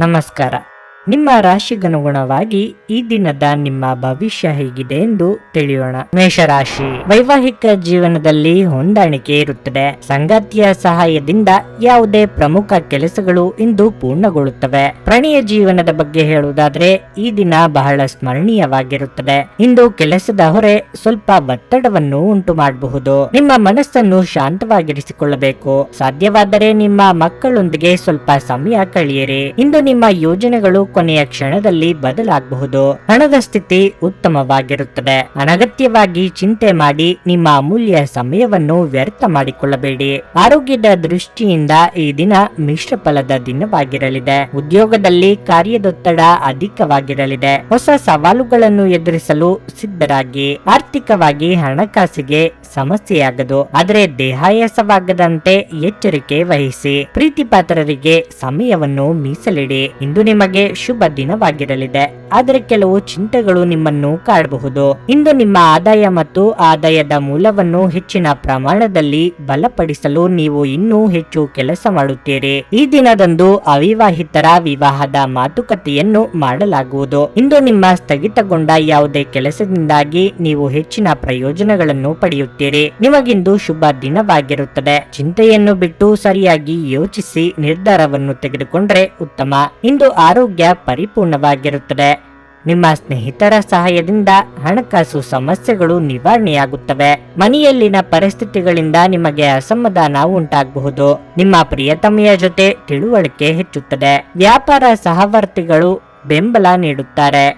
ನಮಸ್ಕಾರ. ನಿಮ್ಮ ರಾಶಿಗನುಗುಣವಾಗಿ ಈ ದಿನದ ನಿಮ್ಮ ಭವಿಷ್ಯ ಹೇಗಿದೆ ಎಂದು ತಿಳಿಯೋಣ. ಮೇಷರಾಶಿ, ವೈವಾಹಿಕ ಜೀವನದಲ್ಲಿ ಹೊಂದಾಣಿಕೆ ಇರುತ್ತದೆ. ಸಂಗಾತಿಯ ಸಹಾಯದಿಂದ ಯಾವುದೇ ಪ್ರಮುಖ ಕೆಲಸಗಳು ಇಂದು ಪೂರ್ಣಗೊಳ್ಳುತ್ತವೆ. ಪ್ರಣಯ ಜೀವನದ ಬಗ್ಗೆ ಹೇಳುವುದಾದ್ರೆ ಈ ದಿನ ಬಹಳ ಸ್ಮರಣೀಯವಾಗಿರುತ್ತದೆ. ಇಂದು ಕೆಲಸದ ಹೊರೆ ಸ್ವಲ್ಪ ಒತ್ತಡವನ್ನು ಉಂಟು ಮಾಡಬಹುದು. ನಿಮ್ಮ ಮನಸ್ಸನ್ನು ಶಾಂತವಾಗಿರಿಸಿಕೊಳ್ಳಬೇಕು. ಸಾಧ್ಯವಾದರೆ ನಿಮ್ಮ ಮಕ್ಕಳೊಂದಿಗೆ ಸ್ವಲ್ಪ ಸಮಯ ಕಳೆಯಿರಿ. ಇಂದು ನಿಮ್ಮ ಯೋಜನೆಗಳು ಕೊನೆಯ ಕ್ಷಣದಲ್ಲಿ ಬದಲಾಗಬಹುದು. ಹಣದ ಸ್ಥಿತಿ ಉತ್ತಮವಾಗಿರುತ್ತದೆ. ಅನಗತ್ಯವಾಗಿ ಚಿಂತೆ ಮಾಡಿ ನಿಮ್ಮ ಅಮೂಲ್ಯ ಸಮಯವನ್ನು ವ್ಯರ್ಥ ಮಾಡಿಕೊಳ್ಳಬೇಡಿ. ಆರೋಗ್ಯದ ದೃಷ್ಟಿಯಿಂದ ಈ ದಿನ ಮಿಶ್ರ ಫಲದ ದಿನವಾಗಿರಲಿದೆ. ಉದ್ಯೋಗದಲ್ಲಿ ಕಾರ್ಯದೊತ್ತಡ ಅಧಿಕವಾಗಿರಲಿದೆ. ಹೊಸ ಸವಾಲುಗಳನ್ನು ಎದುರಿಸಲು ಸಿದ್ಧರಾಗಿ. ಆರ್ಥಿಕವಾಗಿ ಹಣಕಾಸಿಗೆ ಸಮಸ್ಯೆಯಾಗದು, ಆದರೆ ದೇಹಾಯಾಸವಾಗದಂತೆ ಎಚ್ಚರಿಕೆ ವಹಿಸಿ. ಪ್ರೀತಿ ಪಾತ್ರರಿಗೆ ಸಮಯವನ್ನು ಮೀಸಲಿಡಿ. ಇಂದು ನಿಮಗೆ ಶುಭ ದಿನವಾಗಿರಲಿದೆ, ಆದರೆ ಕೆಲವು ಚಿಂತೆಗಳು ನಿಮ್ಮನ್ನು ಕಾಡಬಹುದು. ಇಂದು ನಿಮ್ಮ ಆದಾಯ ಮತ್ತು ಆದಾಯದ ಮೂಲವನ್ನು ಹೆಚ್ಚಿನ ಪ್ರಮಾಣದಲ್ಲಿ ಬಲಪಡಿಸಲು ನೀವು ಇನ್ನೂ ಹೆಚ್ಚು ಕೆಲಸ ಮಾಡುತ್ತೀರಿ. ಈ ದಿನದಂದು ಅವಿವಾಹಿತರ ವಿವಾಹದ ಮಾತುಕತೆಯನ್ನು ಮಾಡಲಾಗುವುದು. ಇಂದು ನಿಮ್ಮ ಸ್ಥಗಿತಗೊಂಡ ಯಾವುದೇ ಕೆಲಸದಿಂದಾಗಿ ನೀವು ಹೆಚ್ಚಿನ ಪ್ರಯೋಜನಗಳನ್ನು ಪಡೆಯುತ್ತೀರಿ. ನಿಮಗಿಂದು ಶುಭ ದಿನವಾಗಿರುತ್ತದೆ. ಚಿಂತೆಯನ್ನು ಬಿಟ್ಟು ಸರಿಯಾಗಿ ಯೋಚಿಸಿ ನಿರ್ಧಾರವನ್ನು ತೆಗೆದುಕೊಂಡ್ರೆ ಉತ್ತಮ. ಇಂದು ಆರೋಗ್ಯ ಪರಿಪೂರ್ಣವಾಗಿರುತ್ತದೆ. ನಿಮ್ಮ ಸ್ನೇಹಿತರ ಸಹಾಯದಿಂದ ಹಣಕಾಸು ಸಮಸ್ಯೆಗಳು ನಿವಾರಣೆಯಾಗುತ್ತವೆ. ಮನೆಯಲ್ಲಿನ ಪರಿಸ್ಥಿತಿಗಳಿಂದ ನಿಮಗೆ ಅಸಮಾಧಾನ ಉಂಟಾಗಬಹುದು. ನಿಮ್ಮ ಪ್ರಿಯತಮೆಯ ಜೊತೆ ತಿಳುವಳಿಕೆ ಹೆಚ್ಚುತ್ತದೆ. ವ್ಯಾಪಾರ ಸಹವರ್ತಿಗಳು ಬೆಂಬಲ ನೀಡುತ್ತಾರೆ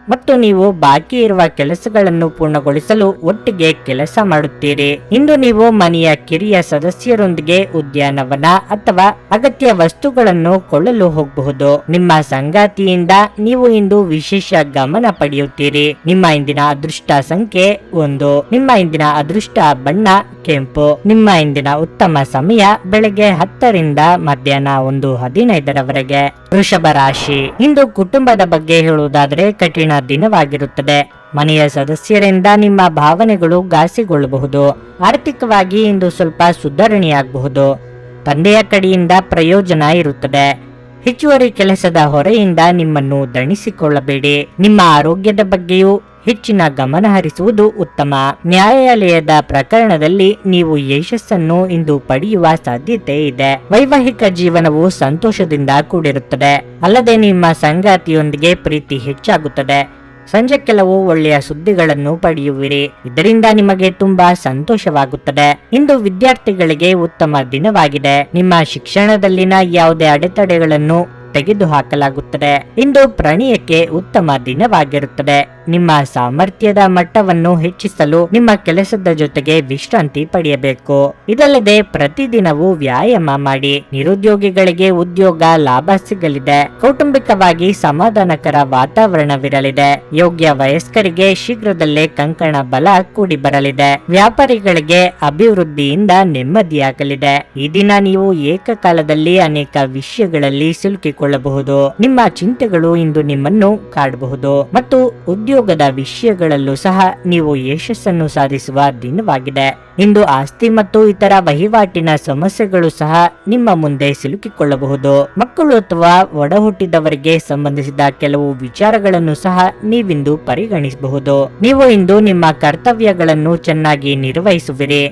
ಮತ್ತು ನೀವು ಬಾಕಿ ಇರುವ ಕೆಲಸಗಳನ್ನು ಪೂರ್ಣಗೊಳಿಸಲು ಒಟ್ಟಿಗೆ ಕೆಲಸ ಮಾಡುತ್ತೀರಿ. ಇಂದು ನೀವು ಮನೆಯ ಕಿರಿಯ ಸದಸ್ಯರೊಂದಿಗೆ ಉದ್ಯಾನವನ ಅಥವಾ ಅಗತ್ಯ ವಸ್ತುಗಳನ್ನು ಕೊಳ್ಳಲು ಹೋಗಬಹುದು. ನಿಮ್ಮ ಸಂಗಾತಿಯಿಂದ ನೀವು ಇಂದು ವಿಶೇಷ ಗಮನ ಪಡೆಯುತ್ತೀರಿ. ನಿಮ್ಮ ಇಂದಿನ ಅದೃಷ್ಟ ಸಂಖ್ಯೆ 1. ನಿಮ್ಮ ಇಂದಿನ ಅದೃಷ್ಟ ಬಣ್ಣ ಕೆಂಪು. ನಿಮ್ಮ ಇಂದಿನ ಉತ್ತಮ ಸಮಯ ಬೆಳಗ್ಗೆ 10 ರಿಂದ ಮಧ್ಯಾಹ್ನ 1:15 ವೃಷಭ ರಾಶಿ, ಇಂದು ಕುಟುಂಬದ ಬಗ್ಗೆ ಹೇಳುವುದಾದರೆ ಕಠಿಣ ದಿನವಾಗಿರುತ್ತದೆ. ಮನೆಯ ಸದಸ್ಯರಿಂದ ನಿಮ್ಮ ಭಾವನೆಗಳು ಘಾಸಿಗೊಳ್ಳಬಹುದು. ಆರ್ಥಿಕವಾಗಿ ಇಂದು ಸ್ವಲ್ಪ ಸುಧಾರಣೆಯಾಗಬಹುದು. ತಂದೆಯ ಕಡೆಯಿಂದ ಪ್ರಯೋಜನ ಇರುತ್ತದೆ. ಹೆಚ್ಚುವರಿ ಕೆಲಸದ ಹೊರೆಯಿಂದ ನಿಮ್ಮನ್ನು ದಣಿಸಿಕೊಳ್ಳಬೇಡಿ. ನಿಮ್ಮ ಆರೋಗ್ಯದ ಬಗ್ಗೆಯೂ ಹೆಚ್ಚಿನ ಗಮನ ಹರಿಸುವುದು ಉತ್ತಮ. ನ್ಯಾಯಾಲಯದ ಪ್ರಕರಣದಲ್ಲಿ ನೀವು ಯಶಸ್ಸನ್ನು ಇಂದು ಪಡೆಯುವ ಸಾಧ್ಯತೆ ಇದೆ. ವೈವಾಹಿಕ ಜೀವನವು ಸಂತೋಷದಿಂದ ಕೂಡಿರುತ್ತದೆ. ಅಲ್ಲದೆ ನಿಮ್ಮ ಸಂಗಾತಿಯೊಂದಿಗೆ ಪ್ರೀತಿ ಹೆಚ್ಚಾಗುತ್ತದೆ. ಸಂಜೆ ಕೆಲವು ಒಳ್ಳೆಯ ಸುದ್ದಿಗಳನ್ನು ಪಡೆಯುವಿರಿ. ಇದರಿಂದ ನಿಮಗೆ ತುಂಬಾ ಸಂತೋಷವಾಗುತ್ತದೆ. ಇಂದು ವಿದ್ಯಾರ್ಥಿಗಳಿಗೆ ಉತ್ತಮ ದಿನವಾಗಿದೆ. ನಿಮ್ಮ ಶಿಕ್ಷಣದಲ್ಲಿನ ಯಾವುದೇ ಅಡೆತಡೆಗಳನ್ನು ತೆಗೆದುಹಾಕಲಾಗುತ್ತದೆ. ಇಂದು ಪ್ರಣಯಕ್ಕೆ ಉತ್ತಮ ದಿನವಾಗಿರುತ್ತದೆ. ನಿಮ್ಮ ಸಾಮರ್ಥ್ಯದ ಮಟ್ಟವನ್ನು ಹೆಚ್ಚಿಸಲು ನಿಮ್ಮ ಕೆಲಸದ ಜೊತೆಗೆ ವಿಶ್ರಾಂತಿ ಪಡೆಯಬೇಕು. ಇದಲ್ಲದೆ ಪ್ರತಿದಿನವೂ ವ್ಯಾಯಾಮ ಮಾಡಿ. ನಿರುದ್ಯೋಗಿಗಳಿಗೆ ಉದ್ಯೋಗ ಲಾಭ ಸಿಗಲಿದೆ. ಕೌಟುಂಬಿಕವಾಗಿ ಸಮಾಧಾನಕರ ವಾತಾವರಣವಿರಲಿದೆ. ಯೋಗ್ಯ ವಯಸ್ಕರಿಗೆ ಶೀಘ್ರದಲ್ಲೇ ಕಂಕಣ ಬಲ ಕೂಡಿ ಬರಲಿದೆ. ವ್ಯಾಪಾರಿಗಳಿಗೆ ಅಭಿವೃದ್ಧಿಯಿಂದ ನೆಮ್ಮದಿಯಾಗಲಿದೆ. ಈ ದಿನ ನೀವು ಏಕಕಾಲದಲ್ಲಿ ಅನೇಕ ವಿಷಯಗಳಲ್ಲಿ ಸಿಲುಕಿಕೊಳ್ಳಬಹುದು. ನಿಮ್ಮ ಚಿಂತೆಗಳು ಇಂದು ನಿಮ್ಮನ್ನು ಕಾಡಬಹುದು ಮತ್ತು ಉದ್ಯೋಗದ ವಿಷಯಗಳಲ್ಲೂ ಸಹ ನೀವು ಯಶಸ್ಸನ್ನು ಸಾಧಿಸುವ ದಿನವಾಗಿದೆ. ಇಂದು ಆಸ್ತಿ ಮತ್ತು ಇತರ ವಹಿವಾಟಿನ ಸಮಸ್ಯೆಗಳು ಸಹ ನಿಮ್ಮ ಮುಂದೆ ಸಿಲುಕಿಕೊಳ್ಳಬಹುದು. ಮಕ್ಕಳು ಅಥವಾ ಒಡಹುಟ್ಟಿದವರಿಗೆ ಸಂಬಂಧಿಸಿದ ಕೆಲವು ವಿಚಾರಗಳನ್ನು ಸಹ ನೀವಿಂದು ಪರಿಗಣಿಸಬಹುದು. ನೀವು ಇಂದು ನಿಮ್ಮ ಕರ್ತವ್ಯಗಳನ್ನು ಚೆನ್ನಾಗಿ ನಿರ್ವಹಿಸುವಿರಿ.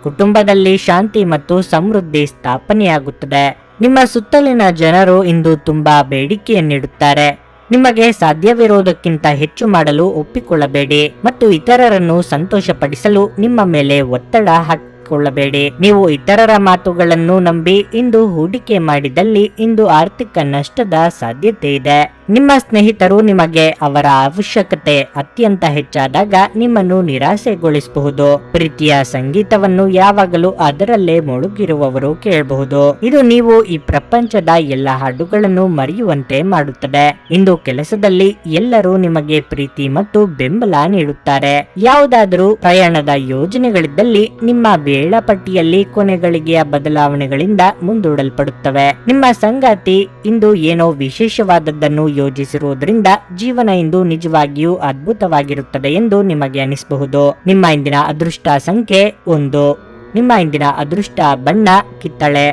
ಕುಟುಂಬದಲ್ಲಿ ಶಾಂತಿ ಮತ್ತು ಸಮೃದ್ಧಿ ಸ್ಥಾಪನೆಯಾಗುತ್ತದೆ. ನಿಮ್ಮ ಸುತ್ತಲಿನ ಜನರು ಇಂದು ತುಂಬಾ ಬೇಡಿಕೆಯನ್ನಿಡುತ್ತಾರೆ. ನಿಮಗೆ ಸಾಧ್ಯವಿರುವುದಕ್ಕಿಂತ ಹೆಚ್ಚು ಮಾಡಲು ಒಪ್ಪಿಕೊಳ್ಳಬೇಡಿ ಮತ್ತು ಇತರರನ್ನು ಸಂತೋಷಪಡಿಸಲು ನಿಮ್ಮ ಮೇಲೆ ಒತ್ತಡ ಹಾಕಿಕೊಳ್ಳಬೇಡಿ. ನೀವು ಇತರರ ಮಾತುಗಳನ್ನು ನಂಬಿ ಇಂದು ಹೂಡಿಕೆ ಮಾಡಿದಲ್ಲಿ ಇಂದು ಆರ್ಥಿಕ ನಷ್ಟದ ಸಾಧ್ಯತೆ ಇದೆ. ನಿಮ್ಮ ಸ್ನೇಹಿತರು ನಿಮಗೆ ಅವರ ಅವಶ್ಯಕತೆ ಅತ್ಯಂತ ಹೆಚ್ಚಾದಾಗ ನಿಮ್ಮನ್ನು ನಿರಾಸೆಗೊಳಿಸಬಹುದು. ಪ್ರೀತಿಯ ಸಂಗೀತವನ್ನು ಯಾವಾಗಲೂ ಅದರಲ್ಲೇ ಮುಳುಗಿರುವವರು ಕೇಳಬಹುದು. ಇದು ನೀವು ಈ ಪ್ರಪಂಚದ ಎಲ್ಲ ಹಾಡುಗಳನ್ನು ಮರೆಯುವಂತೆ ಮಾಡುತ್ತದೆ. ಇಂದು ಕೆಲಸದಲ್ಲಿ ಎಲ್ಲರೂ ನಿಮಗೆ ಪ್ರೀತಿ ಮತ್ತು ಬೆಂಬಲ ನೀಡುತ್ತಾರೆ. ಯಾವುದಾದರೂ ಪ್ರಯಾಣದ ಯೋಜನೆಗಳಿದ್ದಲ್ಲಿ ನಿಮ್ಮ ವೇಳಾಪಟ್ಟಿಯಲ್ಲಿ ಕೊನೆಗಳಿಗೆಯ ಬದಲಾವಣೆಗಳಿಂದ ಮುಂದೂಡಲ್ಪಡುತ್ತವೆ. ನಿಮ್ಮ ಸಂಗಾತಿ ಇಂದು ಏನೋ ವಿಶೇಷವಾದದ್ದನ್ನು ಯೋಜಿಸಿರುವುದರಿಂದ ಜೀವನ ಇಂದು ನಿಜವಾಗಿಯೂ ಅದ್ಭುತವಾಗಿರುತ್ತದೆ ಎಂದು ನಿಮಗೆ ಅನಿಸಬಹುದು. ನಿಮ್ಮ ಇಂದಿನ ಅದೃಷ್ಟ ಸಂಖ್ಯೆ 1. ನಿಮ್ಮ ಇಂದಿನ ಅದೃಷ್ಟ ಬಣ್ಣ ಕಿತ್ತಳೆ.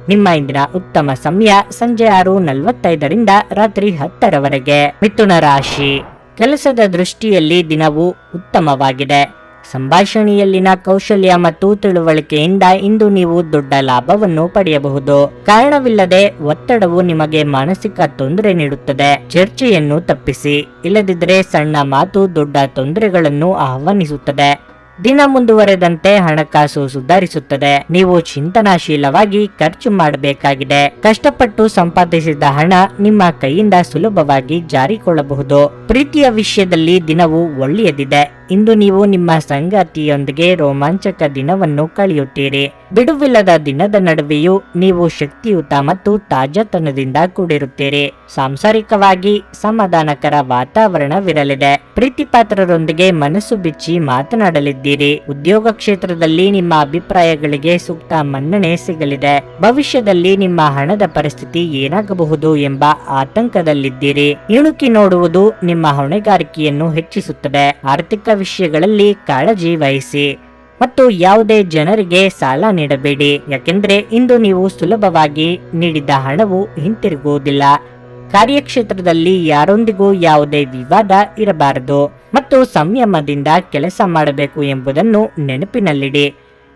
ನಿಮ್ಮ ಇಂದಿನ ಉತ್ತಮ ಸಮಯ ಸಂಜೆ 6:45ರಿಂದ ರಾತ್ರಿ 10ರವರೆಗೆ. ಮಿಥುನ ರಾಶಿ, ಕೆಲಸದ ದೃಷ್ಟಿಯಲ್ಲಿ ದಿನವು ಉತ್ತಮವಾಗಿದೆ. ಸಂಭಾಷಣೆಯಲ್ಲಿನ ಕೌಶಲ್ಯ ಮತ್ತು ತಿಳುವಳಿಕೆಯಿಂದ ಇಂದು ನೀವು ದೊಡ್ಡ ಲಾಭವನ್ನು ಪಡೆಯಬಹುದು. ಕಾರಣವಿಲ್ಲದೆ ಒತ್ತಡವು ನಿಮಗೆ ಮಾನಸಿಕ ತೊಂದರೆ ನೀಡುತ್ತದೆ. ಚರ್ಚೆಯನ್ನು ತಪ್ಪಿಸಿ, ಇಲ್ಲದಿದ್ದರೆ ಸಣ್ಣ ಮಾತು ದೊಡ್ಡ ತೊಂದರೆಗಳನ್ನು ಆಹ್ವಾನಿಸುತ್ತದೆ. ದಿನ ಮುಂದುವರೆದಂತೆ ಹಣಕಾಸು ಸುಧಾರಿಸುತ್ತದೆ. ನೀವು ಚಿಂತನಾಶೀಲವಾಗಿ ಖರ್ಚು ಮಾಡಬೇಕಾಗಿದೆ. ಕಷ್ಟಪಟ್ಟು ಸಂಪಾದಿಸಿದ ಹಣ ನಿಮ್ಮ ಕೈಯಿಂದ ಸುಲಭವಾಗಿ ಜಾರಿಕೊಳ್ಳಬಹುದು. ಪ್ರೀತಿಯ ವಿಷಯದಲ್ಲಿ ದಿನವು ಒಳ್ಳೆಯದಿದೆ. ಇಂದು ನೀವು ನಿಮ್ಮ ಸಂಗಾತಿಯೊಂದಿಗೆ ರೋಮಾಂಚಕ ದಿನವನ್ನು ಕಳೆಯುತ್ತೀರಿ. ಬಿಡುವಿಲ್ಲದ ದಿನದ ನಡುವೆಯೂ ನೀವು ಶಕ್ತಿಯುತ ಮತ್ತು ತಾಜಾತನದಿಂದ ಕೂಡಿರುತ್ತೀರಿ. ಸಾಂಸಾರಿಕವಾಗಿ ಸಮಾಧಾನಕರ ವಾತಾವರಣವಿರಲಿದೆ. ಪ್ರೀತಿಪಾತ್ರರೊಂದಿಗೆ ಮನಸ್ಸು ಬಿಚ್ಚಿ ಮಾತನಾಡಲಿದ್ದೀರಿ. ಉದ್ಯೋಗ ಕ್ಷೇತ್ರದಲ್ಲಿ ನಿಮ್ಮ ಅಭಿಪ್ರಾಯಗಳಿಗೆ ಸೂಕ್ತ ಮನ್ನಣೆ ಸಿಗಲಿದೆ. ಭವಿಷ್ಯದಲ್ಲಿ ನಿಮ್ಮ ಹಣದ ಪರಿಸ್ಥಿತಿ ಏನಾಗಬಹುದು ಎಂಬ ಆತಂಕದಲ್ಲಿದ್ದೀರಿ. ಇಣುಕಿ ನೋಡುವುದು ನಿಮ್ಮ ಹೊಣೆಗಾರಿಕೆಯನ್ನು ಹೆಚ್ಚಿಸುತ್ತದೆ. ಆರ್ಥಿಕ ವಿಷಯಗಳಲ್ಲಿ ಕಾಳಜಿ ವಹಿಸಿ ಮತ್ತು ಯಾವುದೇ ಜನರಿಗೆ ಸಾಲ ನೀಡಬೇಡಿ, ಯಾಕೆಂದ್ರೆ ಇಂದು ನೀವು ಸುಲಭವಾಗಿ ನೀಡಿದ ಹಣವು ಹಿಂತಿರುಗುವುದಿಲ್ಲ. ಕಾರ್ಯಕ್ಷೇತ್ರದಲ್ಲಿ ಯಾರೊಂದಿಗೂ ಯಾವುದೇ ವಿವಾದ ಇರಬಾರದು ಮತ್ತು ಸಂಯಮದಿಂದ ಕೆಲಸ ಮಾಡಬೇಕು ಎಂಬುದನ್ನು ನೆನಪಿನಲ್ಲಿಡಿ.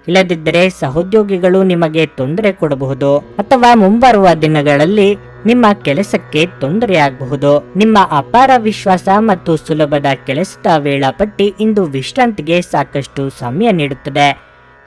ಇಲ್ಲದಿದ್ದರೆ ಸಹೋದ್ಯೋಗಿಗಳು ನಿಮಗೆ ತೊಂದರೆ ಕೊಡಬಹುದು ಅಥವಾ ಮುಂಬರುವ ದಿನಗಳಲ್ಲಿ ನಿಮ್ಮ ಕೆಲಸಕ್ಕೆ ತೊಂದರೆಯಾಗಬಹುದು. ನಿಮ್ಮ ಅಪಾರ ವಿಶ್ವಾಸ ಮತ್ತು ಸುಲಭದ ಕೆಲಸದ ವೇಳಾಪಟ್ಟಿ ಇಂದು ವಿಶ್ರಾಂತಿಗೆ ಸಾಕಷ್ಟು ಸಮಯ ನೀಡುತ್ತದೆ.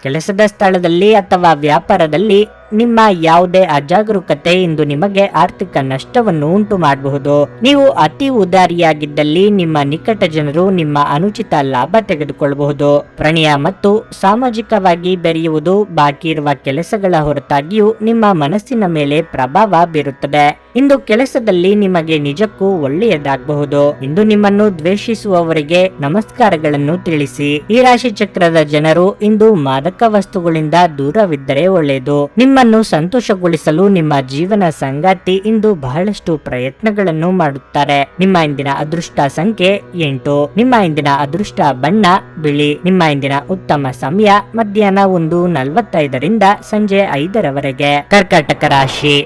ಕೆಲಸದ ಸ್ಥಳದಲ್ಲಿ ಅಥವಾ ವ್ಯಾಪಾರದಲ್ಲಿ ನಿಮ್ಮ ಯಾವುದೇ ಅಜಾಗರೂಕತೆ ಇಂದು ನಿಮಗೆ ಆರ್ಥಿಕ ನಷ್ಟವನ್ನು ಉಂಟು ಮಾಡಬಹುದು. ನೀವು ಅತಿ ಉದಾರಿಯಾಗಿದ್ದಲ್ಲಿ ನಿಮ್ಮ ನಿಕಟ ಜನರು ನಿಮ್ಮ ಅನುಚಿತ ಲಾಭ ತೆಗೆದುಕೊಳ್ಳಬಹುದು. ಪ್ರಣಯ ಮತ್ತು ಸಾಮಾಜಿಕವಾಗಿ ಬೆರೆಯುವುದು ಬಾಕಿ ಇರುವ ಕೆಲಸಗಳ ಹೊರತಾಗಿಯೂ ನಿಮ್ಮ ಮನಸ್ಸಿನ ಮೇಲೆ ಪ್ರಭಾವ ಬೀರುತ್ತದೆ. ಇಂದು ಕೆಲಸದಲ್ಲಿ ನಿಮಗೆ ನಿಜಕ್ಕೂ ಒಳ್ಳೆಯದಾಗಬಹುದು. ಇಂದು ನಿಮ್ಮನ್ನು ದ್ವೇಷಿಸುವವರಿಗೆ ನಮಸ್ಕಾರಗಳನ್ನು ತಿಳಿಸಿ. ಈ ರಾಶಿ ಚಕ್ರದ ಜನರು ಇಂದು ಮಾದಕ ವಸ್ತುಗಳಿಂದ ದೂರವಿದ್ದರೆ ಒಳ್ಳೆಯದು. ನಿಮ್ಮನ್ನು ಸಂತೋಷಗೊಳಿಸಲು ನಿಮ್ಮ ಜೀವನ ಸಂಗಾತಿ ಇಂದು ಬಹಳಷ್ಟು ಪ್ರಯತ್ನಗಳನ್ನು ಮಾಡುತ್ತಾರೆ. ನಿಮ್ಮ ಇಂದಿನ ಅದೃಷ್ಟ ಸಂಖ್ಯೆ 8. ನಿಮ್ಮ ಇಂದಿನ ಅದೃಷ್ಟ ಬಣ್ಣ ಬಿಳಿ. ನಿಮ್ಮ ಇಂದಿನ ಉತ್ತಮ ಸಮಯ ಮಧ್ಯಾಹ್ನ 1:45ರಿಂದ ಸಂಜೆ 5ರವರೆಗೆ. ಕರ್ಕಾಟಕ ರಾಶಿ,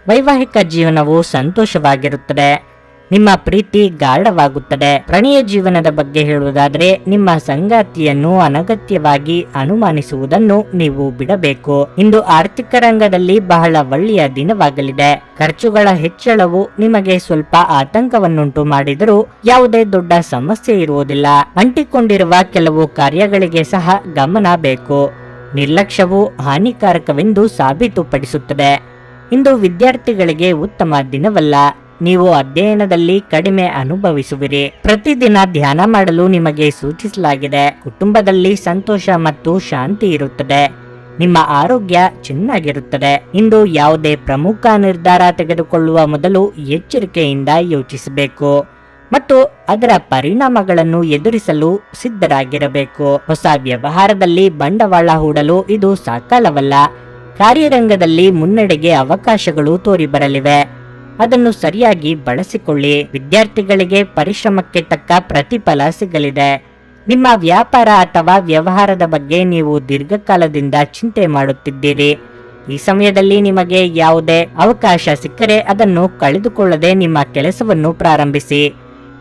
ವೈವಾಹಿಕ ಜೀವನವು ಸಂತೋಷವಾಗಿರುತ್ತದೆ. ನಿಮ್ಮ ಪ್ರೀತಿ ಗಾಢವಾಗುತ್ತದೆ. ಪ್ರಣಯ ಜೀವನದ ಬಗ್ಗೆ ಹೇಳುವುದಾದರೆ ನಿಮ್ಮ ಸಂಗಾತಿಯನ್ನು ಅನಗತ್ಯವಾಗಿ ಅನುಮಾನಿಸುವುದನ್ನು ನೀವು ಬಿಡಬೇಕು. ಇಂದು ಆರ್ಥಿಕ ರಂಗದಲ್ಲಿ ಬಹಳ ಒಳ್ಳೆಯ ದಿನವಾಗಲಿದೆ. ಖರ್ಚುಗಳ ಹೆಚ್ಚಳವು ನಿಮಗೆ ಸ್ವಲ್ಪ ಆತಂಕವನ್ನುಂಟು ಮಾಡಿದರೂ ಯಾವುದೇ ದೊಡ್ಡ ಸಮಸ್ಯೆ ಇರುವುದಿಲ್ಲ. ಅಂಟಿಕೊಂಡಿರುವ ಕೆಲವು ಕಾರ್ಯಗಳಿಗೆ ಸಹ ಗಮನ ಬೇಕು. ನಿರ್ಲಕ್ಷ್ಯವು ಹಾನಿಕಾರಕವೆಂದು ಸಾಬೀತುಪಡಿಸುತ್ತದೆ. ಇಂದು ವಿದ್ಯಾರ್ಥಿಗಳಿಗೆ ಉತ್ತಮ ದಿನವಲ್ಲ. ನೀವು ಅಧ್ಯಯನದಲ್ಲಿ ಕಡಿಮೆ ಅನುಭವಿಸುವಿರಿ. ಪ್ರತಿದಿನ ಧ್ಯಾನ ಮಾಡಲು ನಿಮಗೆ ಸೂಚಿಸಲಾಗಿದೆ. ಕುಟುಂಬದಲ್ಲಿ ಸಂತೋಷ ಮತ್ತು ಶಾಂತಿ ಇರುತ್ತದೆ. ನಿಮ್ಮ ಆರೋಗ್ಯ ಚೆನ್ನಾಗಿರುತ್ತದೆ. ಇಂದು ಯಾವುದೇ ಪ್ರಮುಖ ನಿರ್ಧಾರ ತೆಗೆದುಕೊಳ್ಳುವ ಮೊದಲು ಎಚ್ಚರಿಕೆಯಿಂದ ಯೋಚಿಸಬೇಕು ಮತ್ತು ಅದರ ಪರಿಣಾಮಗಳನ್ನು ಎದುರಿಸಲು ಸಿದ್ಧರಾಗಿರಬೇಕು. ಹೊಸ ವ್ಯವಹಾರದಲ್ಲಿ ಬಂಡವಾಳ ಹೂಡಲು ಇದು ಸಕಾಲವಲ್ಲ. ಕಾರ್ಯರಂಗದಲ್ಲಿ ಮುನ್ನಡೆಗೆ ಅವಕಾಶಗಳು ತೋರಿಬರಲಿವೆ. ಅದನ್ನು ಸರಿಯಾಗಿ ಬಳಸಿಕೊಳ್ಳಿ. ವಿದ್ಯಾರ್ಥಿಗಳಿಗೆ ಪರಿಶ್ರಮಕ್ಕೆ ತಕ್ಕ ಪ್ರತಿಫಲ ಸಿಗಲಿದೆ. ನಿಮ್ಮ ವ್ಯಾಪಾರ ಅಥವಾ ವ್ಯವಹಾರದ ಬಗ್ಗೆ ನೀವು ದೀರ್ಘಕಾಲದಿಂದ ಚಿಂತೆ ಮಾಡುತ್ತಿದ್ದೀರಿ. ಈ ಸಮಯದಲ್ಲಿ ನಿಮಗೆ ಯಾವುದೇ ಅವಕಾಶ ಸಿಕ್ಕರೆ ಅದನ್ನು ಕಳೆದುಕೊಳ್ಳದೆ ನಿಮ್ಮ ಕೆಲಸವನ್ನು ಪ್ರಾರಂಭಿಸಿ.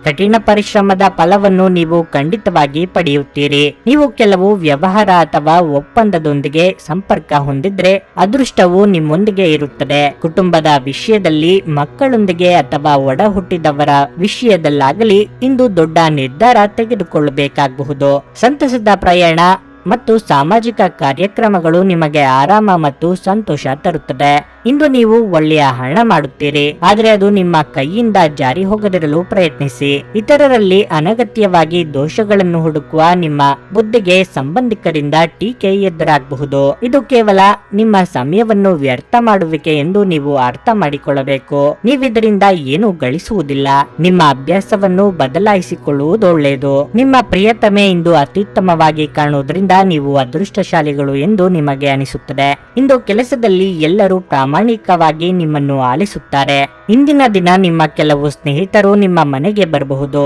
ಕಠಿಣ ಪರಿಶ್ರಮದ ಫಲವನ್ನು ನೀವು ಖಂಡಿತವಾಗಿ ಪಡೆಯುತ್ತೀರಿ. ನೀವು ಕೆಲವು ವ್ಯವಹಾರ ಅಥವಾ ಒಪ್ಪಂದದೊಂದಿಗೆ ಸಂಪರ್ಕ ಹೊಂದಿದ್ರೆ ಅದೃಷ್ಟವು ನಿಮ್ಮೊಂದಿಗೆ ಇರುತ್ತದೆ. ಕುಟುಂಬದ ವಿಷಯದಲ್ಲಿ, ಮಕ್ಕಳೊಂದಿಗೆ ಅಥವಾ ಒಡ ಹುಟ್ಟಿದವರ ವಿಷಯದಲ್ಲಾಗಲಿ ಇಂದು ದೊಡ್ಡ ನಿರ್ಧಾರ ತೆಗೆದುಕೊಳ್ಳಬೇಕಾಗಬಹುದು. ಸಂತಸದ ಪ್ರಯಾಣ ಮತ್ತು ಸಾಮಾಜಿಕ ಕಾರ್ಯಕ್ರಮಗಳು ನಿಮಗೆ ಆರಾಮ ಮತ್ತು ಸಂತೋಷ ತರುತ್ತದೆ. ಇಂದು ನೀವು ಒಳ್ಳೆಯ ಹಣ ಮಾಡುತ್ತೀರಿ, ಆದರೆ ಅದು ನಿಮ್ಮ ಕೈಯಿಂದ ಜಾರಿ ಹೋಗದಿರಲು ಪ್ರಯತ್ನಿಸಿ. ಇತರರಲ್ಲಿ ಅನಗತ್ಯವಾಗಿ ದೋಷಗಳನ್ನು ಹುಡುಕುವ ನಿಮ್ಮ ಬುದ್ಧಿಗೆ ಸಂಬಂಧಿಕರಿಂದ ಟೀಕೆ ಎದುರಾಗಬಹುದು. ಇದು ಕೇವಲ ನಿಮ್ಮ ಸಮಯವನ್ನು ವ್ಯರ್ಥ ಮಾಡುವಿಕೆ ಎಂದು ನೀವು ಅರ್ಥ ಮಾಡಿಕೊಳ್ಳಬೇಕು. ನೀವಿದರಿಂದ ಏನು ಗಳಿಸುವುದಿಲ್ಲ. ನಿಮ್ಮ ಅಭ್ಯಾಸವನ್ನು ಬದಲಾಯಿಸಿಕೊಳ್ಳುವುದು ಒಳ್ಳೆಯದು. ನಿಮ್ಮ ಪ್ರಿಯತಮೆ ಇಂದು ಅತ್ಯುತ್ತಮವಾಗಿ ಕಾಣುವುದರಿಂದ ನೀವು ಅದೃಷ್ಟಶಾಲಿಗಳು ಎಂದು ನಿಮಗೆ ಅನಿಸುತ್ತದೆ. ಇಂದು ಕೆಲಸದಲ್ಲಿ ಎಲ್ಲರೂ ಪ್ರಾಮಾಣಿಕವಾಗಿ ನಿಮ್ಮನ್ನು ಆಲಿಸುತ್ತಾರೆ. ಇಂದಿನ ದಿನ ನಿಮ್ಮ ಕೆಲವು ಸ್ನೇಹಿತರು ನಿಮ್ಮ ಮನೆಗೆ ಬರಬಹುದು.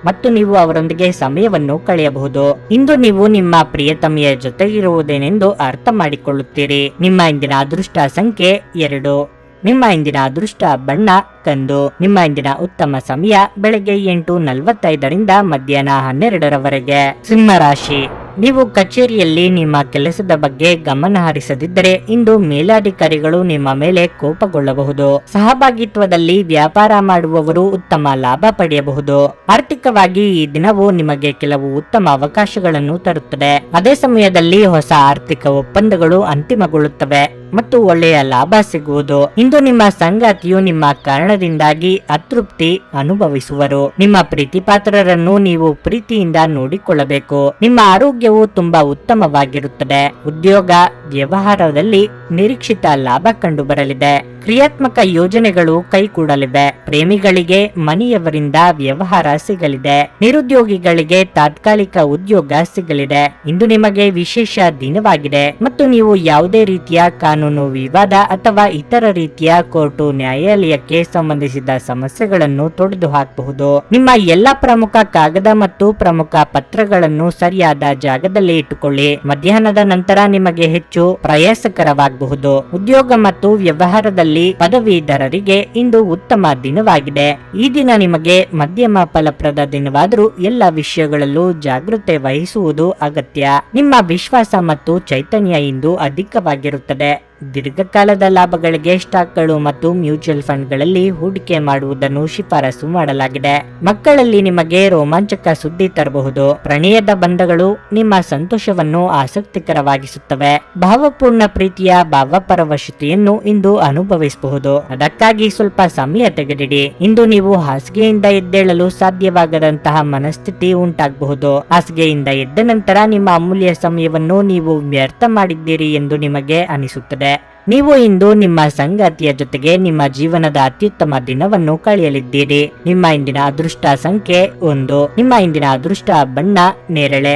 ಮತ್ತು ನೀವು ಅವರೊಂದಿಗೆ ಸಮಯವನ್ನು ಕಳೆಯಬಹುದು. ಇಂದು ನೀವು ನಿಮ್ಮ ಪ್ರಿಯತಮೆಯ ಜೊತೆಗಿರುವುದೇನೆಂದು ಅರ್ಥ ಮಾಡಿಕೊಳ್ಳುತ್ತೀರಿ. ನಿಮ್ಮ ಇಂದಿನ ಅದೃಷ್ಟ ಸಂಖ್ಯೆ 2. ನಿಮ್ಮ ಇಂದಿನ ಅದೃಷ್ಟ ಬಣ್ಣ ಕಂದು. ನಿಮ್ಮ ಇಂದಿನ ಉತ್ತಮ ಸಮಯ ಬೆಳಗ್ಗೆ 8:45 ಮಧ್ಯಾಹ್ನ 12 ಸಿಂಹ ರಾಶಿ. ನೀವು ಕಚೇರಿಯಲ್ಲಿ ನಿಮ್ಮ ಕೆಲಸದ ಬಗ್ಗೆ ಗಮನ ಹರಿಸದಿದ್ದರೆ ಇಂದು ಮೇಲಾಧಿಕಾರಿಗಳು ನಿಮ್ಮ ಮೇಲೆ ಕೋಪಗೊಳ್ಳಬಹುದು. ಸಹಭಾಗಿತ್ವದಲ್ಲಿ ವ್ಯಾಪಾರ ಮಾಡುವವರು ಉತ್ತಮ ಲಾಭ ಪಡೆಯಬಹುದು. ಆರ್ಥಿಕವಾಗಿ ಈ ದಿನವು ನಿಮಗೆ ಕೆಲವು ಉತ್ತಮ ಅವಕಾಶಗಳನ್ನು ತರುತ್ತದೆ. ಅದೇ ಸಮಯದಲ್ಲಿ ಹೊಸ ಆರ್ಥಿಕ ಒಪ್ಪಂದಗಳು ಅಂತಿಮಗೊಳ್ಳುತ್ತವೆ ಮತ್ತು ಒಳ್ಳೆಯ ಲಾಭ ಸಿಗುವುದು. ಇಂದು ನಿಮ್ಮ ಸಂಗಾತಿಯು ನಿಮ್ಮ ಕಾರಣದಿಂದಾಗಿ ಅತೃಪ್ತಿ ಅನುಭವಿಸುವರು. ನಿಮ್ಮ ಪ್ರೀತಿಪಾತ್ರರನ್ನು ನೀವು ಪ್ರೀತಿಯಿಂದ ನೋಡಿಕೊಳ್ಳಬೇಕು. ನಿಮ್ಮ ಆರೋಗ್ಯವು ತುಂಬಾ ಉತ್ತಮವಾಗಿರುತ್ತದೆ. ಉದ್ಯೋಗ ವ್ಯವಹಾರದಲ್ಲಿ ನಿರೀಕ್ಷಿತ ಲಾಭ ಕಂಡು ಬರಲಿದೆ. ಕ್ರಿಯಾತ್ಮಕ ಯೋಜನೆಗಳು ಕೈಗೂಡಲಿವೆ. ಪ್ರೇಮಿಗಳಿಗೆ ಮನೆಯವರಿಂದ ವ್ಯವಹಾರ ಸಿಗಲಿದೆ. ನಿರುದ್ಯೋಗಿಗಳಿಗೆ ತಾತ್ಕಾಲಿಕ ಉದ್ಯೋಗ ಸಿಗಲಿದೆ. ಇಂದು ನಿಮಗೆ ವಿಶೇಷ ದಿನವಾಗಿದೆ ಮತ್ತು ನೀವು ಯಾವುದೇ ರೀತಿಯ ಕಾನೂನು ವಿವಾದ ಅಥವಾ ಇತರ ರೀತಿಯ ಕೋರ್ಟು ನ್ಯಾಯಾಲಯಕ್ಕೆ ಸಂಬಂಧಿಸಿದ ಸಮಸ್ಯೆಗಳನ್ನು ತೊಡೆದು ಹಾಕಬಹುದು. ನಿಮ್ಮ ಎಲ್ಲಾ ಪ್ರಮುಖ ಕಾಗದ ಮತ್ತು ಪ್ರಮುಖ ಪತ್ರಗಳನ್ನು ಸರಿಯಾದ ಜಾಗದಲ್ಲಿ ಇಟ್ಟುಕೊಳ್ಳಿ. ಮಧ್ಯಾಹ್ನದ ನಂತರ ನಿಮಗೆ ಹೆಚ್ಚು ಪ್ರಯಾಸಕರವಾಗಬಹುದು. ಉದ್ಯೋಗ ಮತ್ತು ವ್ಯವಹಾರದಲ್ಲಿ ಪದವೀಧರರಿಗೆ ಇಂದು ಉತ್ತಮ ದಿನವಾಗಿದೆ. ಈ ದಿನ ನಿಮಗೆ ಮಧ್ಯಮ ಫಲಪ್ರದ ದಿನವಾದರೂ ಎಲ್ಲ ವಿಷಯಗಳಲ್ಲೂ ಜಾಗೃತೆ ವಹಿಸುವುದು ಅಗತ್ಯ. ನಿಮ್ಮ ವಿಶ್ವಾಸ ಮತ್ತು ಚೈತನ್ಯ ಇಂದು ಅಧಿಕವಾಗಿರುತ್ತದೆ. ದೀರ್ಘಕಾಲದ ಲಾಭಗಳಿಗೆ ಸ್ಟಾಕ್ಗಳು ಮತ್ತು ಮ್ಯೂಚುವಲ್ ಫಂಡ್ಗಳಲ್ಲಿ ಹೂಡಿಕೆ ಮಾಡುವುದನ್ನು ಶಿಫಾರಸು ಮಾಡಲಾಗಿದೆ. ಮಕ್ಕಳಲ್ಲಿ ನಿಮಗೆ ರೋಮಾಂಚಕ ಸುದ್ದಿ ತರಬಹುದು. ಪ್ರಣಯದ ಬಂಧಗಳು ನಿಮ್ಮ ಸಂತೋಷವನ್ನು ಆಸಕ್ತಿಕರವಾಗಿಸುತ್ತವೆ. ಭಾವಪೂರ್ಣ ಪ್ರೀತಿಯ ಭಾವಪರವಶತೆಯನ್ನು ಇಂದು ಅನುಭವಿಸಬಹುದು. ಅದಕ್ಕಾಗಿ ಸ್ವಲ್ಪ ಸಮಯ ತೆಗೆದಿಡಿ. ಇಂದು ನೀವು ಹಾಸಿಗೆಯಿಂದ ಎದ್ದೇಳಲು ಸಾಧ್ಯವಾಗದಂತಹ ಮನಸ್ಥಿತಿ ಉಂಟಾಗಬಹುದು. ಹಾಸಿಗೆಯಿಂದ ಎದ್ದ ನಂತರ ನಿಮ್ಮ ಅಮೂಲ್ಯ ಸಮಯವನ್ನು ನೀವು ವ್ಯರ್ಥ ಮಾಡಿದ್ದೀರಿ ಎಂದು ನಿಮಗೆ ಅನಿಸುತ್ತದೆ. ನೀವು ಇಂದು ನಿಮ್ಮ ಸಂಗಾತಿಯ ಜೊತೆಗೆ ನಿಮ್ಮ ಜೀವನದ ಅತ್ಯುತ್ತಮ ದಿನವನ್ನು ಕಳೆಯಲಿದ್ದೀರಿ. ನಿಮ್ಮ ಇಂದಿನ ಅದೃಷ್ಟ ಸಂಖ್ಯೆ 1. ನಿಮ್ಮ ಇಂದಿನ ಅದೃಷ್ಟ ಬಣ್ಣ ನೇರಳೆ.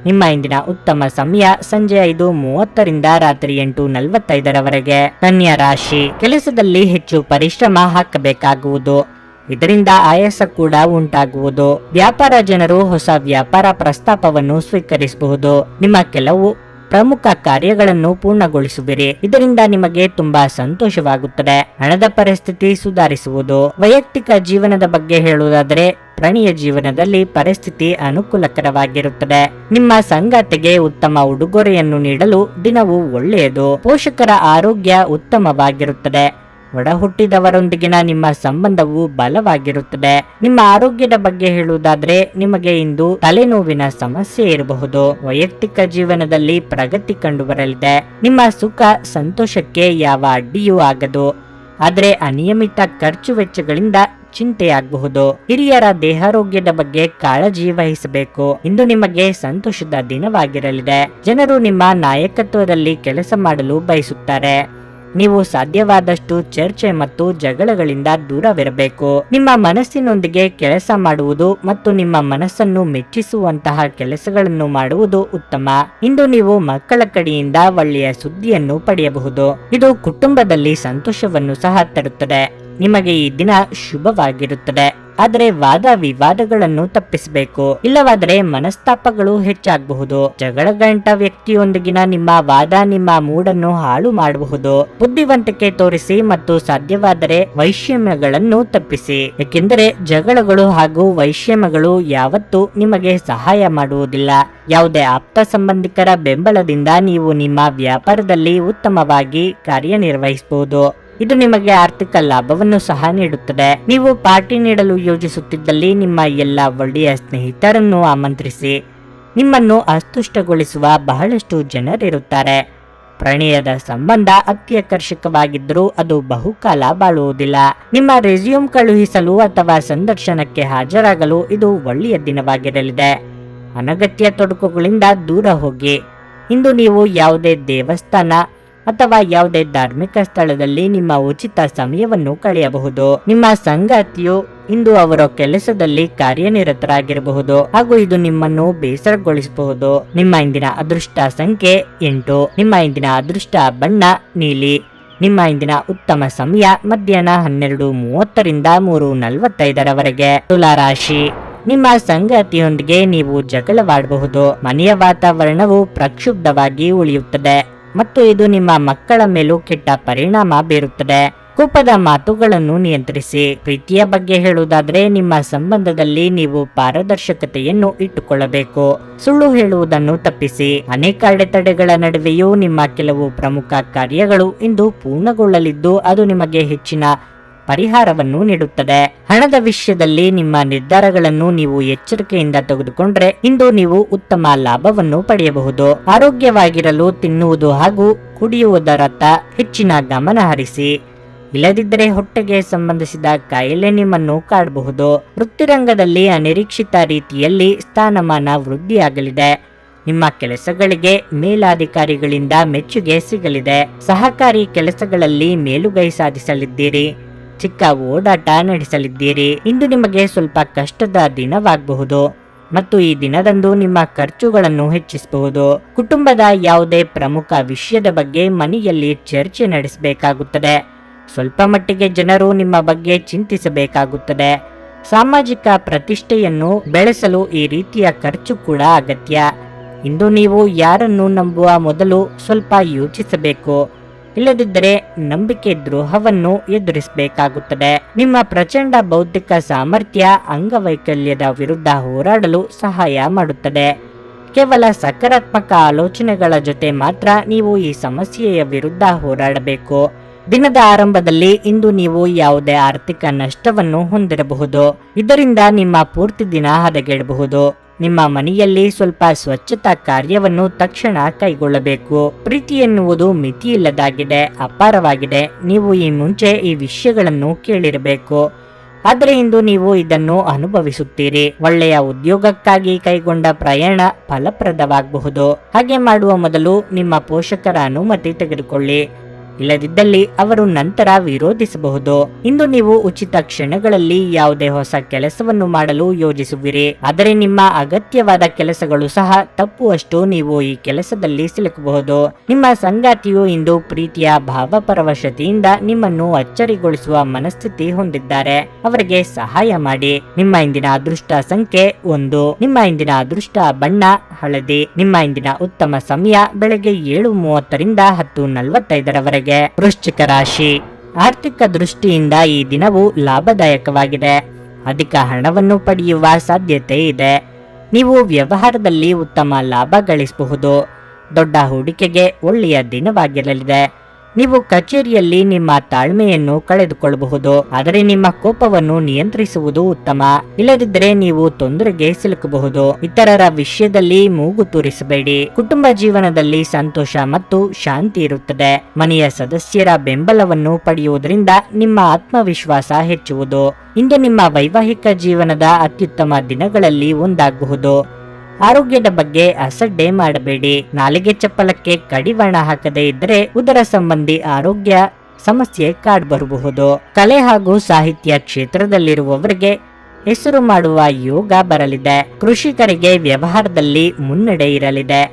ನಿಮ್ಮ ಇಂದಿನ ಉತ್ತಮ ಸಮಯ ಸಂಜೆ 5:30 ರಾತ್ರಿ 8:45 ಕನ್ಯಾ ರಾಶಿ. ಕೆಲಸದಲ್ಲಿ ಹೆಚ್ಚು ಪರಿಶ್ರಮ ಹಾಕಬೇಕಾಗುವುದು. ಇದರಿಂದ ಆಯಾಸ ಕೂಡ ಉಂಟಾಗುವುದು. ವ್ಯಾಪಾರ ಜನರು ಹೊಸ ವ್ಯಾಪಾರ ಪ್ರಸ್ತಾಪವನ್ನು ಸ್ವೀಕರಿಸಬಹುದು. ನಿಮ್ಮ ಕೆಲವು ಪ್ರಮುಖ ಕಾರ್ಯಗಳನ್ನು ಪೂರ್ಣಗೊಳಿಸುವಿರಿ. ಇದರಿಂದ ನಿಮಗೆ ತುಂಬಾ ಸಂತೋಷವಾಗುತ್ತದೆ. ಹಣದ ಪರಿಸ್ಥಿತಿ ಸುಧಾರಿಸುವುದು. ವೈಯಕ್ತಿಕ ಜೀವನದ ಬಗ್ಗೆ ಹೇಳುವುದಾದರೆ ಪ್ರಣಯ ಜೀವನದಲ್ಲಿ ಪರಿಸ್ಥಿತಿ ಅನುಕೂಲಕರವಾಗಿರುತ್ತದೆ. ನಿಮ್ಮ ಸಂಗಾತಿಗೆ ಉತ್ತಮ ಉಡುಗೊರೆಯನ್ನು ನೀಡಲು ದಿನವು ಒಳ್ಳೆಯದು. ಪೋಷಕರ ಆರೋಗ್ಯ ಉತ್ತಮವಾಗಿರುತ್ತದೆ. ಒಡ ಹುಟ್ಟಿದವರೊಂದಿಗಿನ ನಿಮ್ಮ ಸಂಬಂಧವು ಬಲವಾಗಿರುತ್ತದೆ. ನಿಮ್ಮ ಆರೋಗ್ಯದ ಬಗ್ಗೆ ಹೇಳುವುದಾದ್ರೆ ನಿಮಗೆ ಇಂದು ತಲೆನೋವಿನ ಸಮಸ್ಯೆ ಇರಬಹುದು. ವೈಯಕ್ತಿಕ ಜೀವನದಲ್ಲಿ ಪ್ರಗತಿ ಕಂಡು ಬರಲಿದೆ. ನಿಮ್ಮ ಸುಖ ಸಂತೋಷಕ್ಕೆ ಯಾವ ಅಡ್ಡಿಯೂ ಆಗದು. ಆದರೆ ಅನಿಯಮಿತ ಖರ್ಚು ವೆಚ್ಚಗಳಿಂದ ಚಿಂತೆಯಾಗಬಹುದು. ಹಿರಿಯರ ದೇಹಾರೋಗ್ಯದ ಬಗ್ಗೆ ಕಾಳಜಿ ವಹಿಸಬೇಕು. ಇಂದು ನಿಮಗೆ ಸಂತೋಷದ ದಿನವಾಗಿರಲಿದೆ. ಜನರು ನಿಮ್ಮ ನಾಯಕತ್ವದಲ್ಲಿ ಕೆಲಸ ಮಾಡಲು ಬಯಸುತ್ತಾರೆ. ನೀವು ಸಾಧ್ಯವಾದಷ್ಟು ಚರ್ಚೆ ಮತ್ತು ಜಗಳಗಳಿಂದ ದೂರವಿರಬೇಕು. ನಿಮ್ಮ ಮನಸ್ಸಿನೊಂದಿಗೆ ಕೆಲಸ ಮಾಡುವುದು ಮತ್ತು ನಿಮ್ಮ ಮನಸ್ಸನ್ನು ಮೆಚ್ಚಿಸುವಂತಹ ಕೆಲಸಗಳನ್ನು ಮಾಡುವುದು ಉತ್ತಮ. ಇಂದು ನೀವು ಮಕ್ಕಳ ಕಡೆಯಿಂದ ಒಳ್ಳೆಯ ಸುದ್ದಿಯನ್ನು ಪಡೆಯಬಹುದು. ಇದು ಕುಟುಂಬದಲ್ಲಿ ಸಂತೋಷವನ್ನು ಸಹ ತರುತ್ತದೆ. ನಿಮಗೆ ಈ ದಿನ ಶುಭವಾಗಿರುತ್ತದೆ. ಆದರೆ ವಾದ ವಿವಾದಗಳನ್ನು ತಪ್ಪಿಸಬೇಕು. ಇಲ್ಲವಾದರೆ ಮನಸ್ತಾಪಗಳು ಹೆಚ್ಚಾಗಬಹುದು. ಜಗಳಗಂಟ ವ್ಯಕ್ತಿಯೊಂದಿಗಿನ ನಿಮ್ಮ ವಾದ ನಿಮ್ಮ ಮೂಡನ್ನು ಹಾಳು ಮಾಡಬಹುದು. ಬುದ್ಧಿವಂತಿಕೆ ತೋರಿಸಿ ಮತ್ತು ಸಾಧ್ಯವಾದರೆ ವೈಷಮ್ಯಗಳನ್ನು ತಪ್ಪಿಸಿ. ಏಕೆಂದರೆ ಜಗಳಗಳು ಹಾಗೂ ವೈಷಮ್ಯಗಳು ಯಾವತ್ತೂ ನಿಮಗೆ ಸಹಾಯ ಮಾಡುವುದಿಲ್ಲ. ಯಾವುದೇ ಆಪ್ತ ಸಂಬಂಧಿಕರ ಬೆಂಬಲದಿಂದ ನೀವು ನಿಮ್ಮ ವ್ಯಾಪಾರದಲ್ಲಿ ಉತ್ತಮವಾಗಿ ಕಾರ್ಯನಿರ್ವಹಿಸಬಹುದು. ಇದು ನಿಮಗೆ ಆರ್ಥಿಕ ಲಾಭವನ್ನು ಸಹ ನೀಡುತ್ತದೆ. ನೀವು ಪಾರ್ಟಿ ನೀಡಲು ಯೋಜಿಸುತ್ತಿದ್ದಲ್ಲಿ ನಿಮ್ಮ ಎಲ್ಲ ಒಳ್ಳೆಯ ಸ್ನೇಹಿತರನ್ನು ಆಮಂತ್ರಿಸಿ. ನಿಮ್ಮನ್ನು ಅಸ್ತುಷ್ಟಗೊಳಿಸುವ ಬಹಳಷ್ಟು ಜನರಿರುತ್ತಾರೆ. ಪ್ರಣಯದ ಸಂಬಂಧ ಅತ್ಯಾಕರ್ಷಕವಾಗಿದ್ದರೂ ಅದು ಬಹುಕಾಲ ಬಾಳುವುದಿಲ್ಲ. ನಿಮ್ಮ ರೆಸ್ಯೂಮ್ ಕಳುಹಿಸಲು ಅಥವಾ ಸಂದರ್ಶನಕ್ಕೆ ಹಾಜರಾಗಲು ಇದು ಒಳ್ಳೆಯ ದಿನವಾಗಿರಲಿದೆ. ಅನಗತ್ಯ ತೊಡಕುಗಳಿಂದ ದೂರ ಹೋಗಿ. ಇಂದು ನೀವು ಯಾವುದೇ ದೇವಸ್ಥಾನ ಅಥವಾ ಯಾವುದೇ ಧಾರ್ಮಿಕ ಸ್ಥಳದಲ್ಲಿ ನಿಮ್ಮ ಉಚಿತ ಸಮಯವನ್ನು ಕಳೆಯಬಹುದು. ನಿಮ್ಮ ಸಂಗಾತಿಯು ಇಂದು ಅವರ ಕೆಲಸದಲ್ಲಿ ಕಾರ್ಯನಿರತರಾಗಿರಬಹುದು ಹಾಗೂ ಇದು ನಿಮ್ಮನ್ನು ಬೇಸರಗೊಳಿಸಬಹುದು. ನಿಮ್ಮ ಇಂದಿನ ಅದೃಷ್ಟ ಸಂಖ್ಯೆ 8. ನಿಮ್ಮ ಇಂದಿನ ಅದೃಷ್ಟ ಬಣ್ಣ ನೀಲಿ. ನಿಮ್ಮ ಇಂದಿನ ಉತ್ತಮ ಸಮಯ ಮಧ್ಯಾಹ್ನ 12:30 3:45 ತುಲಾ ರಾಶಿ. ನಿಮ್ಮ ಸಂಗಾತಿಯೊಂದಿಗೆ ನೀವು ಜಗಳವಾಡಬಹುದು. ಮನೆಯ ವಾತಾವರಣವು ಪ್ರಕ್ಷುಬ್ಧವಾಗಿ ಉಳಿಯುತ್ತದೆ ಮತ್ತು ಇದು ನಿಮ್ಮ ಮಕ್ಕಳ ಮೇಲೂ ಕೆಟ್ಟ ಪರಿಣಾಮ ಬೀರುತ್ತದೆ. ಕೋಪದ ಮಾತುಗಳನ್ನು ನಿಯಂತ್ರಿಸಿ. ಪ್ರೀತಿಯ ಬಗ್ಗೆ ಹೇಳುವುದಾದ್ರೆ, ನಿಮ್ಮ ಸಂಬಂಧದಲ್ಲಿ ನೀವು ಪಾರದರ್ಶಕತೆಯನ್ನು ಇಟ್ಟುಕೊಳ್ಳಬೇಕು. ಸುಳ್ಳು ಹೇಳುವುದನ್ನು ತಪ್ಪಿಸಿ. ಅನೇಕ ಅಡೆತಡೆಗಳ ನಡುವೆಯೂ ನಿಮ್ಮ ಕೆಲವು ಪ್ರಮುಖ ಕಾರ್ಯಗಳು ಇಂದು ಪೂರ್ಣಗೊಳ್ಳಲಿದ್ದು ಅದು ನಿಮಗೆ ಹೆಚ್ಚಿನ ಪರಿಹಾರವನ್ನು ನೀಡುತ್ತದೆ. ಹಣದ ವಿಷಯದಲ್ಲಿ ನಿಮ್ಮ ನಿರ್ಧಾರಗಳನ್ನು ನೀವು ಎಚ್ಚರಿಕೆಯಿಂದ ತೆಗೆದುಕೊಂಡ್ರೆ ಇಂದು ನೀವು ಉತ್ತಮ ಲಾಭವನ್ನು ಪಡೆಯಬಹುದು. ಆರೋಗ್ಯವಾಗಿರಲು ತಿನ್ನುವುದು ಹಾಗೂ ಕುಡಿಯುವುದರತ್ತ ಹೆಚ್ಚಿನ ಗಮನ ಹರಿಸಿ. ಇಲ್ಲದಿದ್ದರೆ ಹೊಟ್ಟೆಗೆ ಸಂಬಂಧಿಸಿದ ಕಾಯಿಲೆ ನಿಮ್ಮನ್ನು ಕಾಡಬಹುದು. ವೃತ್ತಿರಂಗದಲ್ಲಿ ಅನಿರೀಕ್ಷಿತ ರೀತಿಯಲ್ಲಿ ಸ್ಥಾನಮಾನ ವೃದ್ಧಿಯಾಗಲಿದೆ. ನಿಮ್ಮ ಕೆಲಸಗಳಿಗೆ ಮೇಲಾಧಿಕಾರಿಗಳಿಂದ ಮೆಚ್ಚುಗೆ ಸಿಗಲಿದೆ. ಸಹಕಾರಿ ಕೆಲಸಗಳಲ್ಲಿ ಮೇಲುಗೈ ಸಾಧಿಸಲಿದ್ದೀರಿ. ಚಿಕ್ಕ ಓಡಾಟ ನಡೆಸಲಿದ್ದೀರಿ. ಇಂದು ನಿಮಗೆ ಸ್ವಲ್ಪ ಕಷ್ಟದ ದಿನವಾಗಬಹುದು ಮತ್ತು ಈ ದಿನದಂದು ನಿಮ್ಮ ಖರ್ಚುಗಳನ್ನು ಹೆಚ್ಚಿಸಬಹುದು. ಕುಟುಂಬದ ಯಾವುದೇ ಪ್ರಮುಖ ವಿಷಯದ ಬಗ್ಗೆ ಮನೆಯಲ್ಲಿ ಚರ್ಚೆ ನಡೆಸಬೇಕಾಗುತ್ತದೆ. ಸ್ವಲ್ಪ ಮಟ್ಟಿಗೆ ಜನರು ನಿಮ್ಮ ಬಗ್ಗೆ ಚಿಂತಿಸಬೇಕಾಗುತ್ತದೆ. ಸಾಮಾಜಿಕ ಪ್ರತಿಷ್ಠೆಯನ್ನು ಬೆಳೆಸಲು ಈ ರೀತಿಯ ಖರ್ಚು ಕೂಡ ಅಗತ್ಯ. ಇಂದು ನೀವು ಯಾರನ್ನು ನಂಬುವ ಮೊದಲು ಸ್ವಲ್ಪ ಯೋಚಿಸಬೇಕು. ಇಲ್ಲದಿದ್ದರೆ ನಂಬಿಕೆ ದ್ರೋಹವನ್ನು ಎದುರಿಸಬೇಕಾಗುತ್ತದೆ. ನಿಮ್ಮ ಪ್ರಚಂಡ ಬೌದ್ಧಿಕ ಸಾಮರ್ಥ್ಯ ಅಂಗವೈಕಲ್ಯದ ವಿರುದ್ಧ ಹೋರಾಡಲು ಸಹಾಯ ಮಾಡುತ್ತದೆ. ಕೇವಲ ಸಕಾರಾತ್ಮಕ ಆಲೋಚನೆಗಳ ಜೊತೆ ಮಾತ್ರ ನೀವು ಈ ಸಮಸ್ಯೆಯ ವಿರುದ್ಧ ಹೋರಾಡಬೇಕು. ದಿನದ ಆರಂಭದಲ್ಲಿ ಇಂದು ನೀವು ಯಾವುದೇ ಆರ್ಥಿಕ ನಷ್ಟವನ್ನು ಹೊಂದಿರಬಹುದು. ಇದರಿಂದ ನಿಮ್ಮ ಪೂರ್ತಿ ದಿನ ಹದಗೆಡಬಹುದು. ನಿಮ್ಮ ಮನೆಯಲ್ಲಿ ಸ್ವಲ್ಪ ಸ್ವಚ್ಛತಾ ಕಾರ್ಯವನ್ನು ತಕ್ಷಣ ಕೈಗೊಳ್ಳಬೇಕು. ಪ್ರೀತಿ ಎನ್ನುವುದು ಮಿತಿಯಿಲ್ಲದಾಗಿದೆ, ಅಪಾರವಾಗಿದೆ. ನೀವು ಈ ಮುಂಚೆ ಈ ವಿಷಯಗಳನ್ನು ಕೇಳಿರಬೇಕು, ಆದರೆ ಇಂದು ನೀವು ಇದನ್ನು ಅನುಭವಿಸುತ್ತೀರಿ. ಒಳ್ಳೆಯ ಉದ್ಯೋಗಕ್ಕಾಗಿ ಕೈಗೊಂಡ ಪ್ರಯಾಣ ಫಲಪ್ರದವಾಗಬಹುದು. ಹಾಗೆ ಮಾಡುವ ಮೊದಲು ನಿಮ್ಮ ಪೋಷಕರ ಅನುಮತಿ ತೆಗೆದುಕೊಳ್ಳಿ. ಇಲ್ಲದಿದ್ದಲ್ಲಿ ಅವರು ನಂತರ ವಿರೋಧಿಸಬಹುದು. ಇಂದು ನೀವು ಉಚಿತ ಕ್ಷಣಗಳಲ್ಲಿ ಯಾವುದೇ ಹೊಸ ಕೆಲಸವನ್ನು ಮಾಡಲು ಯೋಜಿಸುವಿರಿ, ಆದರೆ ನಿಮ್ಮ ಅಗತ್ಯವಾದ ಕೆಲಸಗಳು ಸಹ ತಪ್ಪುವಷ್ಟು ನೀವು ಈ ಕೆಲಸದಲ್ಲಿ ಸಿಲುಕಬಹುದು. ನಿಮ್ಮ ಸಂಗಾತಿಯು ಇಂದು ಪ್ರೀತಿಯ ಭಾವಪರವಶತೆಯಿಂದ ನಿಮ್ಮನ್ನು ಅಚ್ಚರಿಗೊಳಿಸುವ ಮನಸ್ಥಿತಿ ಹೊಂದಿದ್ದಾರೆ. ಅವರಿಗೆ ಸಹಾಯ ಮಾಡಿ. ನಿಮ್ಮ ಇಂದಿನ ಅದೃಷ್ಟ ಸಂಖ್ಯೆ 1. ನಿಮ್ಮ ಇಂದಿನ ಅದೃಷ್ಟ ಬಣ್ಣ ಹಳದಿ. ನಿಮ್ಮ ಇಂದಿನ ಉತ್ತಮ ಸಮಯ ಬೆಳಗ್ಗೆ 7:30 ರಿಂದ 10:45 ವೃಶ್ಚಿಕ ರಾಶಿ. ಆರ್ಥಿಕ ದೃಷ್ಟಿಯಿಂದ ಈ ದಿನವು ಲಾಭದಾಯಕವಾಗಿದೆ. ಅಧಿಕ ಹಣವನ್ನು ಪಡೆಯುವ ಸಾಧ್ಯತೆ ಇದೆ. ನೀವು ವ್ಯವಹಾರದಲ್ಲಿ ಉತ್ತಮ ಲಾಭ ಗಳಿಸಬಹುದು. ದೊಡ್ಡ ಹೂಡಿಕೆಗೆ ಒಳ್ಳೆಯ ದಿನವಾಗಿರಲಿದೆ. ನೀವು ಕಚೇರಿಯಲ್ಲಿ ನಿಮ್ಮ ತಾಳ್ಮೆಯನ್ನು ಕಳೆದುಕೊಳ್ಳಬಹುದು, ಆದರೆ ನಿಮ್ಮ ಕೋಪವನ್ನು ನಿಯಂತ್ರಿಸುವುದು ಉತ್ತಮ. ಇಲ್ಲದಿದ್ದರೆ ನೀವು ತೊಂದರೆಗೆ ಸಿಲುಕಬಹುದು. ಇತರರ ವಿಷಯದಲ್ಲಿ ಮೂಗು ತೂರಿಸಬೇಡಿ. ಕುಟುಂಬ ಜೀವನದಲ್ಲಿ ಸಂತೋಷ ಮತ್ತು ಶಾಂತಿ ಇರುತ್ತದೆ. ಮನೆಯ ಸದಸ್ಯರ ಬೆಂಬಲವನ್ನು ಪಡೆಯುವುದರಿಂದ ನಿಮ್ಮ ಆತ್ಮವಿಶ್ವಾಸ ಹೆಚ್ಚುವುದು. ಇಂದು ನಿಮ್ಮ ವೈವಾಹಿಕ ಜೀವನದ ಅತ್ಯುತ್ತಮ ದಿನಗಳಲ್ಲಿ ಒಂದಾಗಬಹುದು. ಆರೋಗ್ಯದ ಬಗ್ಗೆ ಅಸಡ್ಡೆ ಮಾಡಬೇಡಿ. ನಾಲಿಗೆ ಚಪ್ಪಲಕ್ಕೆ ಕಡಿವಾಣ ಹಾಕದೇ ಇದ್ದರೆ ಉದರ ಸಂಬಂಧಿ ಆರೋಗ್ಯ ಸಮಸ್ಯೆ ಕಾಡಬರಬಹುದು. ಕಲೆ ಹಾಗೂ ಸಾಹಿತ್ಯ ಕ್ಷೇತ್ರದಲ್ಲಿರುವವರಿಗೆ ಹೆಸರು ಮಾಡುವ ಯೋಗ ಬರಲಿದೆ. ಕೃಷಿಕರಿಗೆ ವ್ಯವಹಾರದಲ್ಲಿ ಮುನ್ನಡೆ ಇರಲಿದೆ.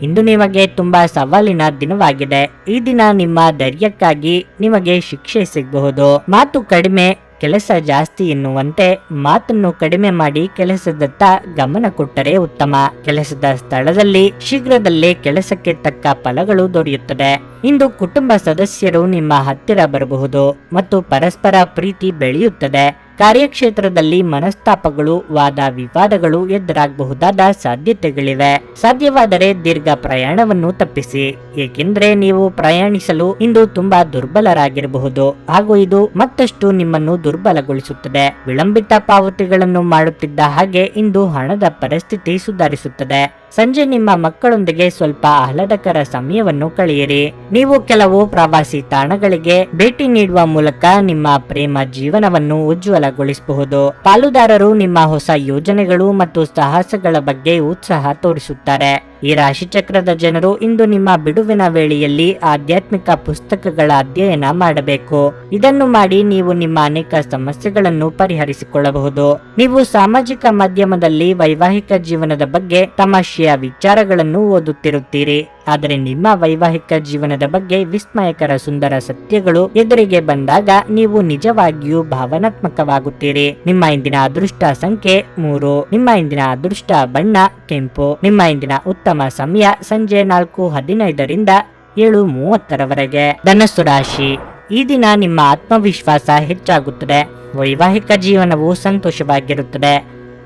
ಇಂದು ನಿಮಗೆ ತುಂಬಾ ಸವಾಲಿನ ದಿನವಾಗಿದೆ. ಈ ದಿನ ನಿಮ್ಮ ಧೈರ್ಯಕ್ಕಾಗಿ ನಿಮಗೆ ಶಿಕ್ಷೆ ಸಿಗಬಹುದು. ಮಾತು ಕಡಿಮೆ ಕೆಲಸ ಜಾಸ್ತಿ ಎನ್ನುವಂತೆ ಮಾತನ್ನು ಕಡಿಮೆ ಮಾಡಿ ಕೆಲಸದತ್ತ ಗಮನ ಕೊಟ್ಟರೆ ಉತ್ತಮ. ಕೆಲಸದ ಸ್ಥಳದಲ್ಲಿ ಶೀಘ್ರದಲ್ಲೇ ಕೆಲಸಕ್ಕೆ ತಕ್ಕ ಫಲಗಳು ದೊರೆಯುತ್ತದೆ. ಇಂದು ಕುಟುಂಬ ಸದಸ್ಯರು ನಿಮ್ಮ ಹತ್ತಿರ ಬರಬಹುದು ಮತ್ತು ಪರಸ್ಪರ ಪ್ರೀತಿ ಬೆಳೆಯುತ್ತದೆ. ಕಾರ್ಯಕ್ಷೇತ್ರದಲ್ಲಿ ಮನಸ್ತಾಪಗಳು, ವಾದ ವಿವಾದಗಳು ಎದುರಾಗಬಹುದಾದ ಸಾಧ್ಯತೆಗಳಿವೆ. ಸಾಧ್ಯವಾದರೆ ದೀರ್ಘ ಪ್ರಯಾಣವನ್ನು ತಪ್ಪಿಸಿ, ಏಕೆಂದರೆ ನೀವು ಪ್ರಯಾಣಿಸಲು ಇಂದು ತುಂಬಾ ದುರ್ಬಲರಾಗಿರಬಹುದು ಹಾಗೂ ಇದು ಮತ್ತಷ್ಟು ನಿಮ್ಮನ್ನು ದುರ್ಬಲಗೊಳಿಸುತ್ತದೆ. ವಿಳಂಬಿತ ಪಾವತಿಗಳನ್ನು ಮಾಡುತ್ತಿದ್ದ ಹಾಗೆ ಇಂದು ಹಣದ ಪರಿಸ್ಥಿತಿ ಸುಧಾರಿಸುತ್ತದೆ. ಸಂಜೆ ನಿಮ್ಮ ಮಕ್ಕಳೊಂದಿಗೆ ಸ್ವಲ್ಪ ಆಹ್ಲಾದಕರ ಸಮಯವನ್ನು ಕಳೆಯಿರಿ. ನೀವು ಕೆಲವು ಪ್ರವಾಸಿ ತಾಣಗಳಿಗೆ ಭೇಟಿ ನೀಡುವ ಮೂಲಕ ನಿಮ್ಮ ಪ್ರೇಮ ಜೀವನವನ್ನು ಉಜ್ವಲಗೊಳಿಸಬಹುದು. ಪಾಲುದಾರರು ನಿಮ್ಮ ಹೊಸ ಯೋಜನೆಗಳು ಮತ್ತು ಸಾಹಸಗಳ ಬಗ್ಗೆ ಉತ್ಸಾಹ ತೋರಿಸುತ್ತಾರೆ. ಈ ರಾಶಿಚಕ್ರದ ಜನರು ಇಂದು ನಿಮ್ಮ ಬಿಡುವಿನ ವೇಳೆಯಲ್ಲಿ ಆಧ್ಯಾತ್ಮಿಕ ಪುಸ್ತಕಗಳ ಅಧ್ಯಯನ ಮಾಡಬೇಕು. ಇದನ್ನು ಮಾಡಿ ನೀವು ನಿಮ್ಮ ಅನೇಕ ಸಮಸ್ಯೆಗಳನ್ನು ಪರಿಹರಿಸಿಕೊಳ್ಳಬಹುದು. ನೀವು ಸಾಮಾಜಿಕ ಮಾಧ್ಯಮದಲ್ಲಿ ವೈವಾಹಿಕ ಜೀವನದ ಬಗ್ಗೆ ತಮಾಷೆಯ ವಿಚಾರಗಳನ್ನು ಓದುತ್ತಿರುತ್ತೀರಿ. ಆದರೆ ನಿಮ್ಮ ವೈವಾಹಿಕ ಜೀವನದ ಬಗ್ಗೆ ವಿಸ್ಮಯಕರ ಸುಂದರ ಸತ್ಯಗಳು ಎದುರಿಗೆ ಬಂದಾಗ ನೀವು ನಿಜವಾಗಿಯೂ ಭಾವನಾತ್ಮಕವಾಗುತ್ತೀರಿ. ನಿಮ್ಮ ಇಂದಿನ ಅದೃಷ್ಟ ಸಂಖ್ಯೆ 3. ನಿಮ್ಮ ಇಂದಿನ ಅದೃಷ್ಟ ಬಣ್ಣ ಕೆಂಪು. ನಿಮ್ಮ ಇಂದಿನ ಉತ್ತಮ ಸಮಯ ಸಂಜೆ 4:15 7:30 ಧನಸ್ಸು ರಾಶಿ. ಈ ದಿನ ನಿಮ್ಮ ಆತ್ಮವಿಶ್ವಾಸ ಹೆಚ್ಚಾಗುತ್ತದೆ. ವೈವಾಹಿಕ ಜೀವನವು ಸಂತೋಷವಾಗಿರುತ್ತದೆ.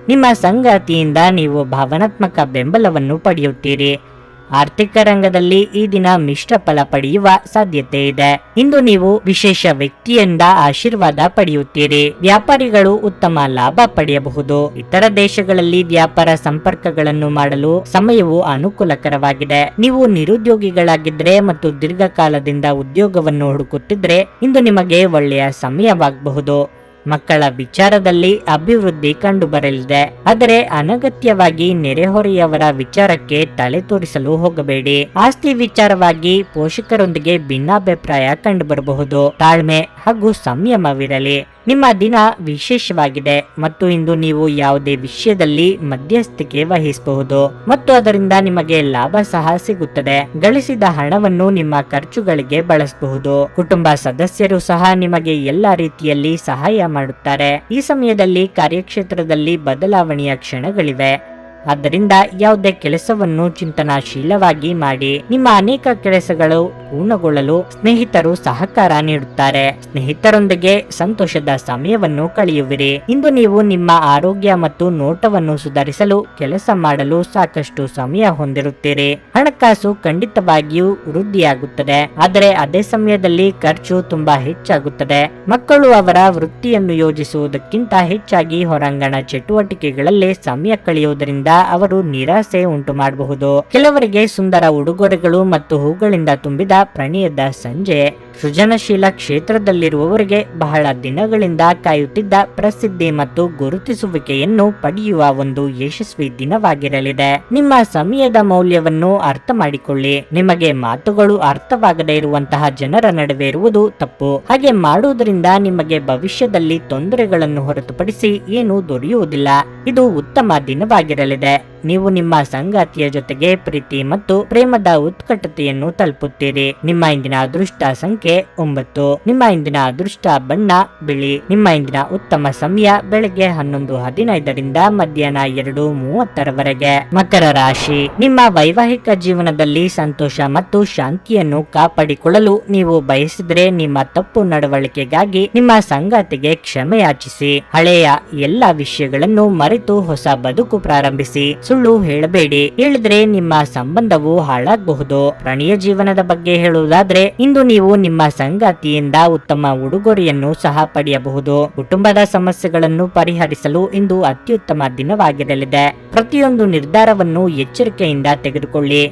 ನಿಮ್ಮ ಸಂಗಾತಿಯಿಂದ ನೀವು ಭಾವನಾತ್ಮಕ ಬೆಂಬಲವನ್ನು ಪಡೆಯುತ್ತೀರಿ. ಆರ್ಥಿಕ ರಂಗದಲ್ಲಿ ಈ ದಿನ ಮಿಶ್ರ ಫಲ ಪಡೆಯುವ ಸಾಧ್ಯತೆ ಇದೆ. ಇಂದು ನೀವು ವಿಶೇಷ ವ್ಯಕ್ತಿಯಿಂದ ಆಶೀರ್ವಾದ ಪಡೆಯುತ್ತೀರಿ. ವ್ಯಾಪಾರಿಗಳು ಉತ್ತಮ ಲಾಭ ಪಡೆಯಬಹುದು. ಇತರ ದೇಶಗಳಲ್ಲಿ ವ್ಯಾಪಾರ ಸಂಪರ್ಕಗಳನ್ನು ಮಾಡಲು ಸಮಯವು ಅನುಕೂಲಕರವಾಗಿದೆ. ನೀವು ನಿರುದ್ಯೋಗಿಗಳಾಗಿದ್ರೆ ಮತ್ತು ದೀರ್ಘಕಾಲದಿಂದ ಉದ್ಯೋಗವನ್ನು ಹುಡುಕುತ್ತಿದ್ರೆ ಇಂದು ನಿಮಗೆ ಒಳ್ಳೆಯ ಸಮಯವಾಗಬಹುದು. ಮಕ್ಕಳ ವಿಚಾರದಲ್ಲಿ ಅಭಿವೃದ್ಧಿ ಕಂಡುಬರಲಿದೆ. ಆದರೆ ಅನಗತ್ಯವಾಗಿ ನೆರೆಹೊರೆಯವರ ವಿಚಾರಕ್ಕೆ ತಲೆ ತೋರಿಸಲು ಹೋಗಬೇಡಿ. ಆಸ್ತಿ ವಿಚಾರವಾಗಿ ಪೋಷಕರೊಂದಿಗೆ ಭಿನ್ನಾಭಿಪ್ರಾಯ ಕಂಡುಬರಬಹುದು. ತಾಳ್ಮೆ ಹಾಗೂ ಸಂಯಮವಿರಲಿ. ನಿಮ್ಮ ದಿನ ವಿಶೇಷವಾಗಿದೆ ಮತ್ತು ಇಂದು ನೀವು ಯಾವುದೇ ವಿಷಯದಲ್ಲಿ ಮಧ್ಯಸ್ಥಿಕೆ ವಹಿಸಬಹುದು ಮತ್ತು ಅದರಿಂದ ನಿಮಗೆ ಲಾಭ ಸಹ ಸಿಗುತ್ತದೆ. ಗಳಿಸಿದ ಹಣವನ್ನು ನಿಮ್ಮ ಖರ್ಚುಗಳಿಗೆ ಬಳಸಬಹುದು. ಕುಟುಂಬ ಸದಸ್ಯರು ಸಹ ನಿಮಗೆ ಎಲ್ಲಾ ರೀತಿಯಲ್ಲಿ ಸಹಾಯ ಮಾಡುತ್ತಾರೆ. ಈ ಸಮಯದಲ್ಲಿ ಕಾರ್ಯಕ್ಷೇತ್ರದಲ್ಲಿ ಬದಲಾವಣೆಯ ಕ್ಷಣಗಳಿವೆ. ಆದ್ದರಿಂದ ಯಾವುದೇ ಕೆಲಸವನ್ನು ಚಿಂತನಾಶೀಲವಾಗಿ ಮಾಡಿ. ನಿಮ್ಮ ಅನೇಕ ಕೆಲಸಗಳು ಪೂರ್ಣಗೊಳ್ಳಲು ಸ್ನೇಹಿತರು ಸಹಕಾರ ನೀಡುತ್ತಾರೆ. ಸ್ನೇಹಿತರೊಂದಿಗೆ ಸಂತೋಷದ ಸಮಯವನ್ನು ಕಳೆಯುವಿರಿ. ಇಂದು ನೀವು ನಿಮ್ಮ ಆರೋಗ್ಯ ಮತ್ತು ನೋಟವನ್ನು ಸುಧಾರಿಸಲು ಕೆಲಸ ಮಾಡಲು ಸಾಕಷ್ಟು ಸಮಯ ಹೊಂದಿರುತ್ತೀರಿ. ಹಣಕಾಸು ಖಂಡಿತವಾಗಿಯೂ ವೃದ್ಧಿಯಾಗುತ್ತದೆ, ಆದರೆ ಅದೇ ಸಮಯದಲ್ಲಿ ಖರ್ಚು ತುಂಬಾ ಹೆಚ್ಚಾಗುತ್ತದೆ. ಮಕ್ಕಳು ಅವರ ವೃತ್ತಿಯನ್ನು ಯೋಜಿಸುವುದಕ್ಕಿಂತ ಹೆಚ್ಚಾಗಿ ಹೊರಾಂಗಣ ಚಟುವಟಿಕೆಗಳಲ್ಲಿ ಸಮಯ ಕಳೆಯುವುದರಿಂದ ಅವರು ನಿರಾಸೆ ಉಂಟು ಮಾಡಬಹುದು. ಕೆಲವರಿಗೆ ಸುಂದರ ಉಡುಗೊರೆಗಳು ಮತ್ತು ಹೂಗಳಿಂದ ತುಂಬಿದ ಪ್ರಣಯದ ಸಂಜೆ. ಸೃಜನಶೀಲ ಕ್ಷೇತ್ರದಲ್ಲಿರುವವರಿಗೆ ಬಹಳ ದಿನಗಳಿಂದ ಕಾಯುತ್ತಿದ್ದ ಪ್ರಸಿದ್ಧಿ ಮತ್ತು ಗುರುತಿಸುವಿಕೆಯನ್ನು ಪಡೆಯುವ ಒಂದು ಯಶಸ್ವಿ ದಿನವಾಗಿರಲಿದೆ. ನಿಮ್ಮ ಸಮಯದ ಮೌಲ್ಯವನ್ನು ಅರ್ಥ ಮಾಡಿಕೊಳ್ಳಿ. ನಿಮಗೆ ಮಾತುಗಳು ಅರ್ಥವಾಗದೇ ಇರುವಂತಹ ಜನರ ನಡುವೆ ಇರುವುದು ತಪ್ಪು. ಹಾಗೆ ಮಾಡುವುದರಿಂದ ನಿಮಗೆ ಭವಿಷ್ಯದಲ್ಲಿ ತೊಂದರೆಗಳನ್ನು ಹೊರತುಪಡಿಸಿ ಏನೂ ದೊರೆಯುವುದಿಲ್ಲ. ಇದು ಉತ್ತಮ ದಿನವಾಗಿರಲಿದೆ. ನೀವು ನಿಮ್ಮ ಸಂಗಾತಿಯ ಜೊತೆಗೆ ಪ್ರೀತಿ ಮತ್ತು ಪ್ರೇಮದ ಉತ್ಕಟತೆಯನ್ನು ತಲುಪುತ್ತೀರಿ. ನಿಮ್ಮ ಇಂದಿನ ಅದೃಷ್ಟ ಸಂಖ್ಯೆ 9. ನಿಮ್ಮ ಇಂದಿನ ಅದೃಷ್ಟ ಬಣ್ಣ ಬಿಳಿ. ನಿಮ್ಮ ಇಂದಿನ ಉತ್ತಮ ಸಮಯ ಬೆಳಗ್ಗೆ 11:15 ಮಧ್ಯಾಹ್ನ 2:30 ಮಕರ ರಾಶಿ. ನಿಮ್ಮ ವೈವಾಹಿಕ ಜೀವನದಲ್ಲಿ ಸಂತೋಷ ಮತ್ತು ಶಾಂತಿಯನ್ನು ಕಾಪಾಡಿಕೊಳ್ಳಲು ನೀವು ಬಯಸಿದ್ರೆ ನಿಮ್ಮ ತಪ್ಪು ನಡವಳಿಕೆಗಾಗಿ ನಿಮ್ಮ ಸಂಗಾತಿಗೆ ಕ್ಷಮೆ ಯಾಚಿಸಿ. ಹಳೆಯ ಎಲ್ಲ ವಿಷಯಗಳನ್ನು ಮರೆತು ಹೊಸ ಬದುಕು ಪ್ರಾರಂಭಿಸಿ. ಸುಳ್ಳು ಹೇಳಬೇಡಿ. ಹೇಳಿದ್ರೆ ನಿಮ್ಮ ಸಂಬಂಧವು ಹಾಳಾಗಬಹುದು. ಪ್ರಣಯ ಜೀವನದ ಬಗ್ಗೆ ಹೇಳುವುದಾದ್ರೆ ಇಂದು ನೀವು ನಿಮ್ಮ ಸಂಗಾತಿಯಿಂದ ಉತ್ತಮ ಉಡುಗೊರೆಯನ್ನು ಸಹ ಪಡೆಯಬಹುದು. ಕುಟುಂಬದ ಸಮಸ್ಯೆಗಳನ್ನು ಪರಿಹರಿಸಲು ಇಂದು ಅತ್ಯುತ್ತಮ ದಿನವಾಗಿರಲಿದೆ. ಪ್ರತಿಯೊಂದು ನಿರ್ಧಾರವನ್ನು ಎಚ್ಚರಿಕೆಯಿಂದ ತೆಗೆದುಕೊಳ್ಳಿ.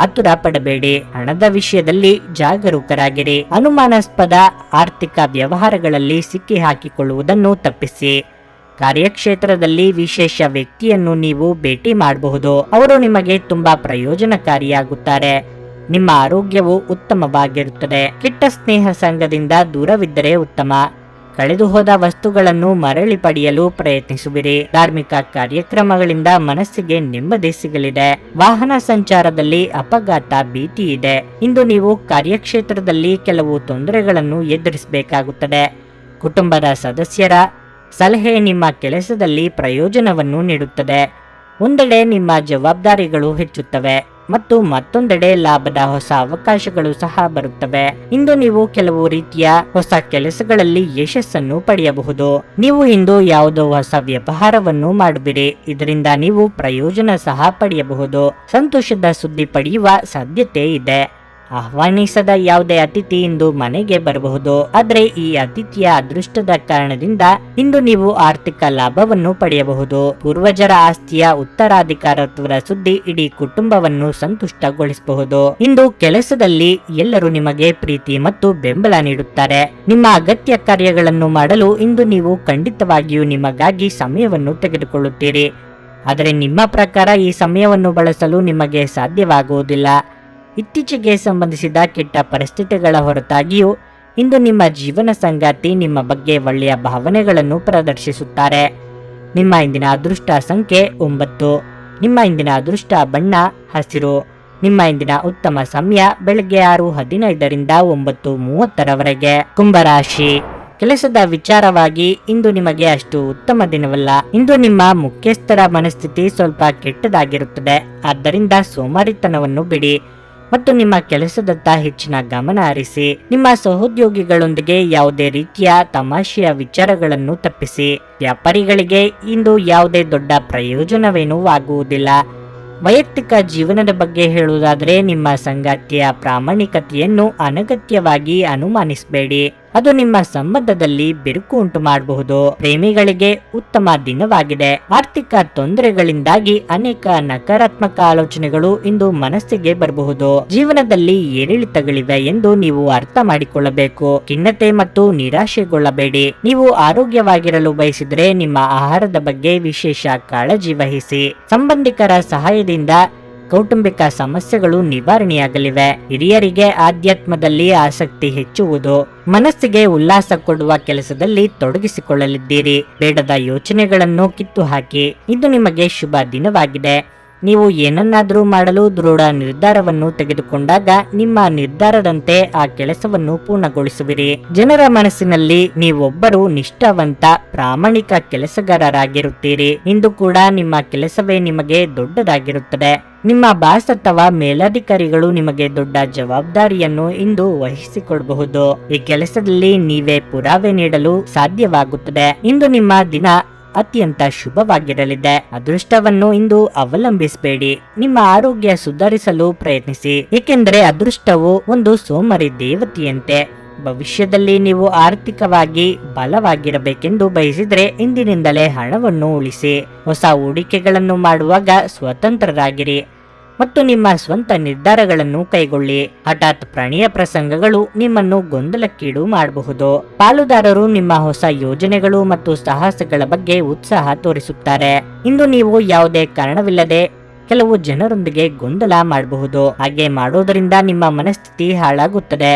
ಆತುರ ಪಡಬೇಡಿ. ಹಣದ ವಿಷಯದಲ್ಲಿ ಜಾಗರೂಕರಾಗಿರಿ. ಅನುಮಾನಾಸ್ಪದ ಆರ್ಥಿಕ ವ್ಯವಹಾರಗಳಲ್ಲಿ ಸಿಕ್ಕಿ ಹಾಕಿಕೊಳ್ಳುವುದನ್ನು ತಪ್ಪಿಸಿ. ಕಾರ್ಯಕ್ಷೇತ್ರದಲ್ಲಿ ವಿಶೇಷ ವ್ಯಕ್ತಿಯನ್ನು ನೀವು ಭೇಟಿ ಮಾಡಬಹುದು. ಅವರು ನಿಮಗೆ ತುಂಬಾ ಪ್ರಯೋಜನಕಾರಿಯಾಗುತ್ತಾರೆ. ನಿಮ್ಮ ಆರೋಗ್ಯವು ಉತ್ತಮವಾಗಿರುತ್ತದೆ. ಕೆಟ್ಟ ಸ್ನೇಹ ಸಂಘದಿಂದ ದೂರವಿದ್ದರೆ ಉತ್ತಮ. ಕಳೆದು ಹೋದ ವಸ್ತುಗಳನ್ನು ಮರಳಿ ಪಡೆಯಲು ಪ್ರಯತ್ನಿಸುವಿರಿ. ಧಾರ್ಮಿಕ ಕಾರ್ಯಕ್ರಮಗಳಿಂದ ಮನಸ್ಸಿಗೆ ನೆಮ್ಮದಿ ಸಿಗಲಿದೆ. ವಾಹನ ಸಂಚಾರದಲ್ಲಿ ಅಪಘಾತ ಭೀತಿ ಇದೆ. ಇಂದು ನೀವು ಕಾರ್ಯಕ್ಷೇತ್ರದಲ್ಲಿ ಕೆಲವು ತೊಂದರೆಗಳನ್ನು ಎದುರಿಸಬೇಕಾಗುತ್ತದೆ. ಕುಟುಂಬದ ಸದಸ್ಯರ ಸಲಹೆ ನಿಮ್ಮ ಕೆಲಸದಲ್ಲಿ ಪ್ರಯೋಜನವನ್ನು ನೀಡುತ್ತದೆ. ಒಂದೆಡೆ ನಿಮ್ಮ ಜವಾಬ್ದಾರಿಗಳು ಹೆಚ್ಚುತ್ತವೆ ಮತ್ತು ಮತ್ತೊಂದೆಡೆ ಲಾಭದ ಹೊಸ ಅವಕಾಶಗಳು ಸಹ ಬರುತ್ತವೆ. ಇಂದು ನೀವು ಕೆಲವು ರೀತಿಯ ಹೊಸ ಕೆಲಸಗಳಲ್ಲಿ ಯಶಸ್ಸನ್ನು ಪಡೆಯಬಹುದು. ನೀವು ಇಂದು ಯಾವುದೋ ಹೊಸ ವ್ಯವಹಾರವನ್ನು ಮಾಡುವಿರಿ. ಇದರಿಂದ ನೀವು ಪ್ರಯೋಜನ ಸಹ ಪಡೆಯಬಹುದು. ಸಂತೋಷದ ಸುದ್ದಿ ಪಡೆಯುವ ಸಾಧ್ಯತೆ ಇದೆ. ಆಹ್ವಾನಿಸದ ಯಾವುದೇ ಅತಿಥಿ ಇಂದು ಮನೆಗೆ ಬರಬಹುದು. ಆದರೆ ಈ ಅತಿಥಿಯ ಅದೃಷ್ಟದ ಕಾರಣದಿಂದ ಇಂದು ನೀವು ಆರ್ಥಿಕ ಲಾಭವನ್ನು ಪಡೆಯಬಹುದು. ಪೂರ್ವಜರ ಆಸ್ತಿಯ ಉತ್ತರಾಧಿಕಾರತ್ವದ ಸುದ್ದಿ ಇಡೀ ಕುಟುಂಬವನ್ನು ಸಂತುಷ್ಟಗೊಳಿಸಬಹುದು. ಇಂದು ಕೆಲಸದಲ್ಲಿ ಎಲ್ಲರೂ ನಿಮಗೆ ಪ್ರೀತಿ ಮತ್ತು ಬೆಂಬಲ ನೀಡುತ್ತಾರೆ. ನಿಮ್ಮ ಅಗತ್ಯ ಕಾರ್ಯಗಳನ್ನು ಮಾಡಲು ಇಂದು ನೀವು ಖಂಡಿತವಾಗಿಯೂ ನಿಮಗಾಗಿ ಸಮಯವನ್ನು ತೆಗೆದುಕೊಳ್ಳುತ್ತೀರಿ. ಆದರೆ ನಿಮ್ಮ ಪ್ರಕಾರ ಈ ಸಮಯವನ್ನು ಬಳಸಲು ನಿಮಗೆ ಸಾಧ್ಯವಾಗುವುದಿಲ್ಲ. ಇತ್ತೀಚೆಗೆ ಸಂಬಂಧಿಸಿದ ಕೆಟ್ಟ ಪರಿಸ್ಥಿತಿಗಳ ಹೊರತಾಗಿಯೂ ಇಂದು ನಿಮ್ಮ ಜೀವನ ಸಂಗಾತಿ ನಿಮ್ಮ ಬಗ್ಗೆ ಒಳ್ಳೆಯ ಭಾವನೆಗಳನ್ನು ಪ್ರದರ್ಶಿಸುತ್ತಾರೆ. ನಿಮ್ಮ ಇಂದಿನ ಅದೃಷ್ಟ ಸಂಖ್ಯೆ 9. ನಿಮ್ಮ ಇಂದಿನ ಅದೃಷ್ಟ ಬಣ್ಣ ಹಸಿರು. ನಿಮ್ಮ ಇಂದಿನ ಉತ್ತಮ ಸಮಯ ಬೆಳಗ್ಗೆ 6:15ರಿಂದ 9:30ರವರೆಗೆ. ಕುಂಭರಾಶಿ, ಕೆಲಸದ ವಿಚಾರವಾಗಿ ಇಂದು ನಿಮಗೆ ಅಷ್ಟು ಉತ್ತಮ ದಿನವಲ್ಲ. ಇಂದು ನಿಮ್ಮ ಮುಖ್ಯಸ್ಥರ ಮನಸ್ಥಿತಿ ಸ್ವಲ್ಪ ಕೆಟ್ಟದಾಗಿರುತ್ತದೆ. ಆದ್ದರಿಂದ ಸೋಮಾರಿತನವನ್ನು ಬಿಡಿ ಮತ್ತು ನಿಮ್ಮ ಕೆಲಸದತ್ತ ಹೆಚ್ಚಿನ ಗಮನ ಹರಿಸಿ. ನಿಮ್ಮ ಸಹೋದ್ಯೋಗಿಗಳೊಂದಿಗೆ ಯಾವುದೇ ರೀತಿಯ ತಮಾಷೆಯ ವಿಚಾರಗಳನ್ನು ತಪ್ಪಿಸಿ. ವ್ಯಾಪಾರಿಗಳಿಗೆ ಇಂದು ಯಾವುದೇ ದೊಡ್ಡ ಪ್ರಯೋಜನವೇನೂ ಆಗುವುದಿಲ್ಲ. ವೈಯಕ್ತಿಕ ಜೀವನದ ಬಗ್ಗೆ ಹೇಳುವುದಾದರೆ, ನಿಮ್ಮ ಸಂಗಾತಿಯ ಪ್ರಾಮಾಣಿಕತೆಯನ್ನು ಅನಗತ್ಯವಾಗಿ ಅನುಮಾನಿಸಬೇಡಿ. ಅದು ನಿಮ್ಮ ಸಂಬಂಧದಲ್ಲಿ ಬಿರುಕು ಉಂಟು ಮಾಡಬಹುದು. ಪ್ರೇಮಿಗಳಿಗೆ ಉತ್ತಮ ದಿನವಾಗಿದೆ. ಆರ್ಥಿಕ ತೊಂದರೆಗಳಿಂದಾಗಿ ಅನೇಕ ನಕಾರಾತ್ಮಕ ಆಲೋಚನೆಗಳು ಇಂದು ಮನಸ್ಸಿಗೆ ಬರಬಹುದು. ಜೀವನದಲ್ಲಿ ಏರಿಳಿತಗಳಿವೆ ಎಂದು ನೀವು ಅರ್ಥ ಮಾಡಿಕೊಳ್ಳಬೇಕು. ಖಿನ್ನತೆ ಮತ್ತು ನಿರಾಶೆಗೊಳ್ಳಬೇಡಿ. ನೀವು ಆರೋಗ್ಯವಾಗಿರಲು ಬಯಸಿದರೆ ನಿಮ್ಮ ಆಹಾರದ ಬಗ್ಗೆ ವಿಶೇಷ ಕಾಳಜಿ ವಹಿಸಿ. ಸಂಬಂಧಿಕರ ಸಹಾಯದಿಂದ ಕೌಟುಂಬಿಕ ಸಮಸ್ಯೆಗಳು ನಿವಾರಣೆಯಾಗಲಿವೆ. ಹಿರಿಯರಿಗೆ ಆಧ್ಯಾತ್ಮದಲ್ಲಿ ಆಸಕ್ತಿ ಹೆಚ್ಚುವುದು. ಮನಸ್ಸಿಗೆ ಉಲ್ಲಾಸ ಕೊಡುವ ಕೆಲಸದಲ್ಲಿ ತೊಡಗಿಸಿಕೊಳ್ಳಲಿದ್ದೀರಿ. ಬೇಡದ ಯೋಚನೆಗಳನ್ನು ಕಿತ್ತು ಹಾಕಿ. ಇದು ನಿಮಗೆ ಶುಭ ದಿನವಾಗಿದೆ. ನೀವು ಏನನ್ನಾದರೂ ಮಾಡಲು ದೃಢ ನಿರ್ಧಾರವನ್ನು ತೆಗೆದುಕೊಂಡಾಗ ನಿಮ್ಮ ನಿರ್ಧಾರದಂತೆ ಆ ಕೆಲಸವನ್ನು ಪೂರ್ಣಗೊಳಿಸುವಿರಿ. ಜನರ ಮನಸ್ಸಿನಲ್ಲಿ ನೀವೊಬ್ಬರು ನಿಷ್ಠಾವಂತ ಪ್ರಾಮಾಣಿಕ ಕೆಲಸಗಾರರಾಗಿರುತ್ತೀರಿ. ಇಂದು ಕೂಡ ನಿಮ್ಮ ಕೆಲಸವೇ ನಿಮಗೆ ದೊಡ್ಡದಾಗಿರುತ್ತದೆ. ನಿಮ್ಮ ಬಾಸ್ ಅಥವಾ ಮೇಲಧಿಕಾರಿಗಳು ನಿಮಗೆ ದೊಡ್ಡ ಜವಾಬ್ದಾರಿಯನ್ನು ಇಂದು ವಹಿಸಿಕೊಡಬಹುದು. ಈ ಕೆಲಸದಲ್ಲಿ ನೀವೇ ಪುರಾವೆ ನೀಡಲು ಸಾಧ್ಯವಾಗುತ್ತದೆ. ಇಂದು ನಿಮ್ಮ ದಿನ ಅತ್ಯಂತ ಶುಭವಾಗಿರಲಿದೆ. ಅದೃಷ್ಟವನ್ನು ಇಂದು ಅವಲಂಬಿಸಬೇಡಿ. ನಿಮ್ಮ ಆರೋಗ್ಯ ಸುಧಾರಿಸಲು ಪ್ರಯತ್ನಿಸಿ, ಏಕೆಂದರೆ ಅದೃಷ್ಟವು ಒಂದು ಸೋಮಾರಿ ದೇವತೆಯಂತೆ. ಭವಿಷ್ಯದಲ್ಲಿ ನೀವು ಆರ್ಥಿಕವಾಗಿ ಬಲವಾಗಿರಬೇಕೆಂದು ಬಯಸಿದರೆ ಇಂದಿನಿಂದಲೇ ಹಣವನ್ನು ಉಳಿಸಿ. ಹೊಸ ಹೂಡಿಕೆಗಳನ್ನು ಮಾಡುವಾಗ ಸ್ವತಂತ್ರರಾಗಿರಿ ಮತ್ತು ನಿಮ್ಮ ಸ್ವಂತ ನಿರ್ಧಾರಗಳನ್ನು ಕೈಗೊಳ್ಳಿ. ಹಠಾತ್ ಪ್ರಣಯ ಪ್ರಸಂಗಗಳು ನಿಮ್ಮನ್ನು ಗೊಂದಲಕ್ಕೀಡು ಮಾಡಬಹುದು. ಪಾಲುದಾರರು ನಿಮ್ಮ ಹೊಸ ಯೋಜನೆಗಳು ಮತ್ತು ಸಾಹಸಗಳ ಬಗ್ಗೆ ಉತ್ಸಾಹ ತೋರಿಸುತ್ತಾರೆ. ಇಂದು ನೀವು ಯಾವುದೇ ಕಾರಣವಿಲ್ಲದೆ ಕೆಲವು ಜನರೊಂದಿಗೆ ಗೊಂದಲ ಮಾಡಬಹುದು. ಹಾಗೆ ಮಾಡೋದರಿಂದ ನಿಮ್ಮ ಮನಸ್ಥಿತಿ ಹಾಳಾಗುತ್ತದೆ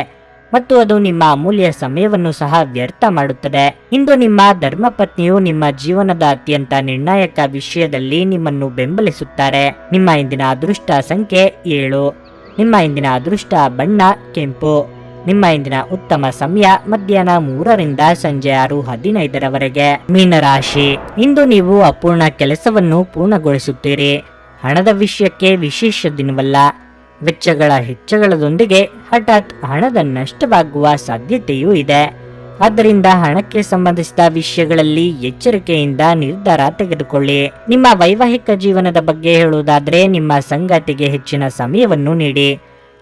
ಮತ್ತು ಅದು ನಿಮ್ಮ ಅಮೂಲ್ಯ ಸಮಯವನ್ನು ಸಹ ವ್ಯರ್ಥ ಮಾಡುತ್ತದೆ. ಇಂದು ನಿಮ್ಮ ಧರ್ಮಪತ್ನಿಯು ನಿಮ್ಮ ಜೀವನದ ಅತ್ಯಂತ ನಿರ್ಣಾಯಕ ವಿಷಯದಲ್ಲಿ ನಿಮ್ಮನ್ನು ಬೆಂಬಲಿಸುತ್ತಾರೆ. ನಿಮ್ಮ ಇಂದಿನ ಅದೃಷ್ಟ ಸಂಖ್ಯೆ 7. ನಿಮ್ಮ ಇಂದಿನ ಅದೃಷ್ಟ ಬಣ್ಣ ಕೆಂಪು. ನಿಮ್ಮ ಇಂದಿನ ಉತ್ತಮ ಸಮಯ ಮಧ್ಯಾಹ್ನ 3ರಿಂದ ಸಂಜೆ 6:15ರವರೆಗೆ. ಮೀನರಾಶಿ, ಇಂದು ನೀವು ಅಪೂರ್ಣ ಕೆಲಸವನ್ನು ಪೂರ್ಣಗೊಳಿಸುತ್ತೀರಿ. ಹಣದ ವಿಷಯಕ್ಕೆ ವಿಶೇಷ ದಿನವಲ್ಲ. ವೆಚ್ಚಗಳ ಹೆಚ್ಚಳದೊಂದಿಗೆ ಹಠಾತ್ ಹಣದ ನಷ್ಟವಾಗುವ ಸಾಧ್ಯತೆಯೂ ಇದೆ. ಆದ್ದರಿಂದ ಹಣಕ್ಕೆ ಸಂಬಂಧಿಸಿದ ವಿಷಯಗಳಲ್ಲಿ ಎಚ್ಚರಿಕೆಯಿಂದ ನಿರ್ಧಾರ ತೆಗೆದುಕೊಳ್ಳಿ. ನಿಮ್ಮ ವೈವಾಹಿಕ ಜೀವನದ ಬಗ್ಗೆ ಹೇಳುವುದಾದರೆ, ನಿಮ್ಮ ಸಂಗಾತಿಗೆ ಹೆಚ್ಚಿನ ಸಮಯವನ್ನು ನೀಡಿ.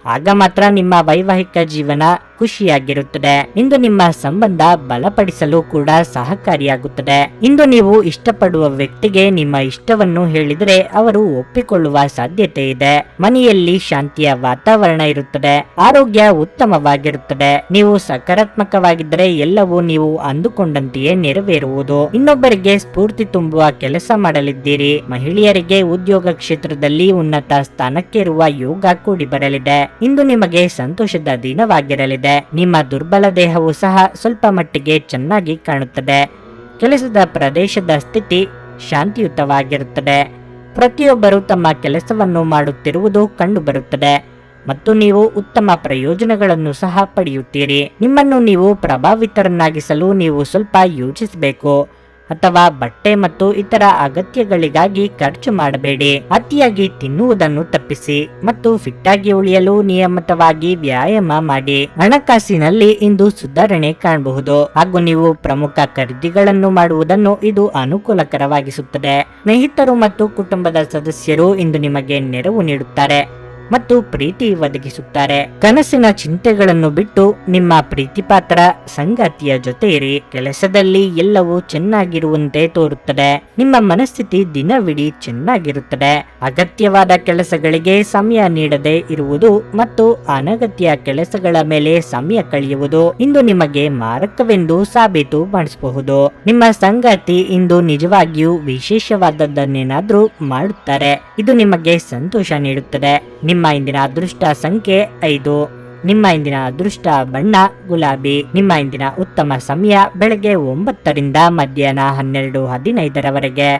ಆಗ ಮಾತ್ರ ನಿಮ್ಮ ವೈವಾಹಿಕ ಜೀವನ ಖುಷಿಯಾಗಿರುತ್ತದೆ. ಇಂದು ನಿಮ್ಮ ಸಂಬಂಧ ಬಲಪಡಿಸಲು ಕೂಡ ಸಹಕಾರಿಯಾಗುತ್ತದೆ. ಇಂದು ನೀವು ಇಷ್ಟಪಡುವ ವ್ಯಕ್ತಿಗೆ ನಿಮ್ಮ ಇಷ್ಟವನ್ನು ಹೇಳಿದರೆ ಅವರು ಒಪ್ಪಿಕೊಳ್ಳುವ ಸಾಧ್ಯತೆ ಇದೆ. ಮನೆಯಲ್ಲಿ ಶಾಂತಿಯ ವಾತಾವರಣ ಇರುತ್ತದೆ. ಆರೋಗ್ಯ ಉತ್ತಮವಾಗಿರುತ್ತದೆ. ನೀವು ಸಕಾರಾತ್ಮಕವಾಗಿದ್ದರೆ ಎಲ್ಲವೂ ನೀವು ಅಂದುಕೊಂಡಂತೆಯೇ ನೆರವೇರುವುದು. ಇನ್ನೊಬ್ಬರಿಗೆ ಸ್ಫೂರ್ತಿ ತುಂಬುವ ಕೆಲಸ ಮಾಡಲಿದ್ದೀರಿ. ಮಹಿಳೆಯರಿಗೆ ಉದ್ಯೋಗ ಕ್ಷೇತ್ರದಲ್ಲಿ ಉನ್ನತ ಸ್ಥಾನಕ್ಕೇರುವ ಯೋಗ ಕೂಡಿ ಬರಲಿದೆ. ಇಂದು ನಿಮಗೆ ಸಂತೋಷದ ದಿನವಾಗಿರಲಿದೆ. ನಿಮ್ಮ ದುರ್ಬಲ ದೇಹವು ಸಹ ಸ್ವಲ್ಪ ಮಟ್ಟಿಗೆ ಚೆನ್ನಾಗಿ ಕಾಣುತ್ತದೆ. ಕೆಲಸದ ಪ್ರದೇಶದ ಸ್ಥಿತಿ ಶಾಂತಿಯುತವಾಗಿರುತ್ತದೆ. ಪ್ರತಿಯೊಬ್ಬರು ತಮ್ಮ ಕೆಲಸವನ್ನು ಮಾಡುತ್ತಿರುವುದು ಕಂಡುಬರುತ್ತದೆ ಮತ್ತು ನೀವು ಉತ್ತಮ ಪ್ರಯೋಜನಗಳನ್ನು ಸಹ ಪಡೆಯುತ್ತೀರಿ. ನಿಮ್ಮನ್ನು ನೀವು ಪ್ರಭಾವಿತರನ್ನಾಗಿಸಲು ನೀವು ಸ್ವಲ್ಪ ಯೋಚಿಸಬೇಕು. ಅಥವಾ ಬಟ್ಟೆ ಮತ್ತು ಇತರ ಅಗತ್ಯಗಳಿಗಾಗಿ ಖರ್ಚು ಮಾಡಬೇಡಿ. ಅತಿಯಾಗಿ ತಿನ್ನುವುದನ್ನು ತಪ್ಪಿಸಿ ಮತ್ತು ಫಿಟ್ ಆಗಿ ಉಳಿಯಲು ನಿಯಮಿತವಾಗಿ ವ್ಯಾಯಾಮ ಮಾಡಿ. ಹಣಕಾಸಿನಲ್ಲಿ ಇಂದು ಸುಧಾರಣೆ ಕಾಣಬಹುದು ಹಾಗೂ ನೀವು ಪ್ರಮುಖ ಖರೀದಿಗಳನ್ನು ಮಾಡುವುದನ್ನು ಇದು ಅನುಕೂಲಕರವಾಗಿಸುತ್ತದೆ. ಸ್ನೇಹಿತರು ಮತ್ತು ಕುಟುಂಬದ ಸದಸ್ಯರು ಇಂದು ನಿಮಗೆ ನೆರವು ನೀಡುತ್ತಾರೆ ಮತ್ತು ಪ್ರೀತಿ ಒದಗಿಸುತ್ತಾರೆ. ಕನಸಿನ ಚಿಂತೆಗಳನ್ನು ಬಿಟ್ಟು ನಿಮ್ಮ ಪ್ರೀತಿಪಾತ್ರ ಸಂಗಾತಿಯ ಜೊತೆ ಇರಿ. ಕೆಲಸದಲ್ಲಿ ಎಲ್ಲವೂ ಚೆನ್ನಾಗಿರುವಂತೆ ತೋರುತ್ತದೆ. ನಿಮ್ಮ ಮನಸ್ಥಿತಿ ದಿನವಿಡೀ ಚೆನ್ನಾಗಿರುತ್ತದೆ. ಅಗತ್ಯವಾದ ಕೆಲಸಗಳಿಗೆ ಸಮಯ ನೀಡದೆ ಇರುವುದು ಮತ್ತು ಅನಗತ್ಯ ಕೆಲಸಗಳ ಮೇಲೆ ಸಮಯ ಕಳೆಯುವುದು ಇಂದು ನಿಮಗೆ ಮಾರಕವೆಂದು ಸಾಬೀತು ಮಾಡಿಸಬಹುದು. ನಿಮ್ಮ ಸಂಗಾತಿ ಇಂದು ನಿಜವಾಗಿಯೂ ವಿಶೇಷವಾದದ್ದನ್ನೇನಾದ್ರೂ ಮಾಡುತ್ತಾರೆ. ಇದು ನಿಮಗೆ ಸಂತೋಷ ನೀಡುತ್ತದೆ. ನಿಮ್ಮ ಇಂದಿನ ಅದೃಷ್ಟ ಸಂಖ್ಯೆ 5. ನಿಮ್ಮ ಇಂದಿನ ಅದೃಷ್ಟ ಬಣ್ಣ ಗುಲಾಬಿ. ನಿಮ್ಮ ಇಂದಿನ ಉತ್ತಮ ಸಮಯ ಬೆಳಗ್ಗೆ 9ರಿಂದ ಮಧ್ಯಾಹ್ನ 12:15ರವರೆಗೆ.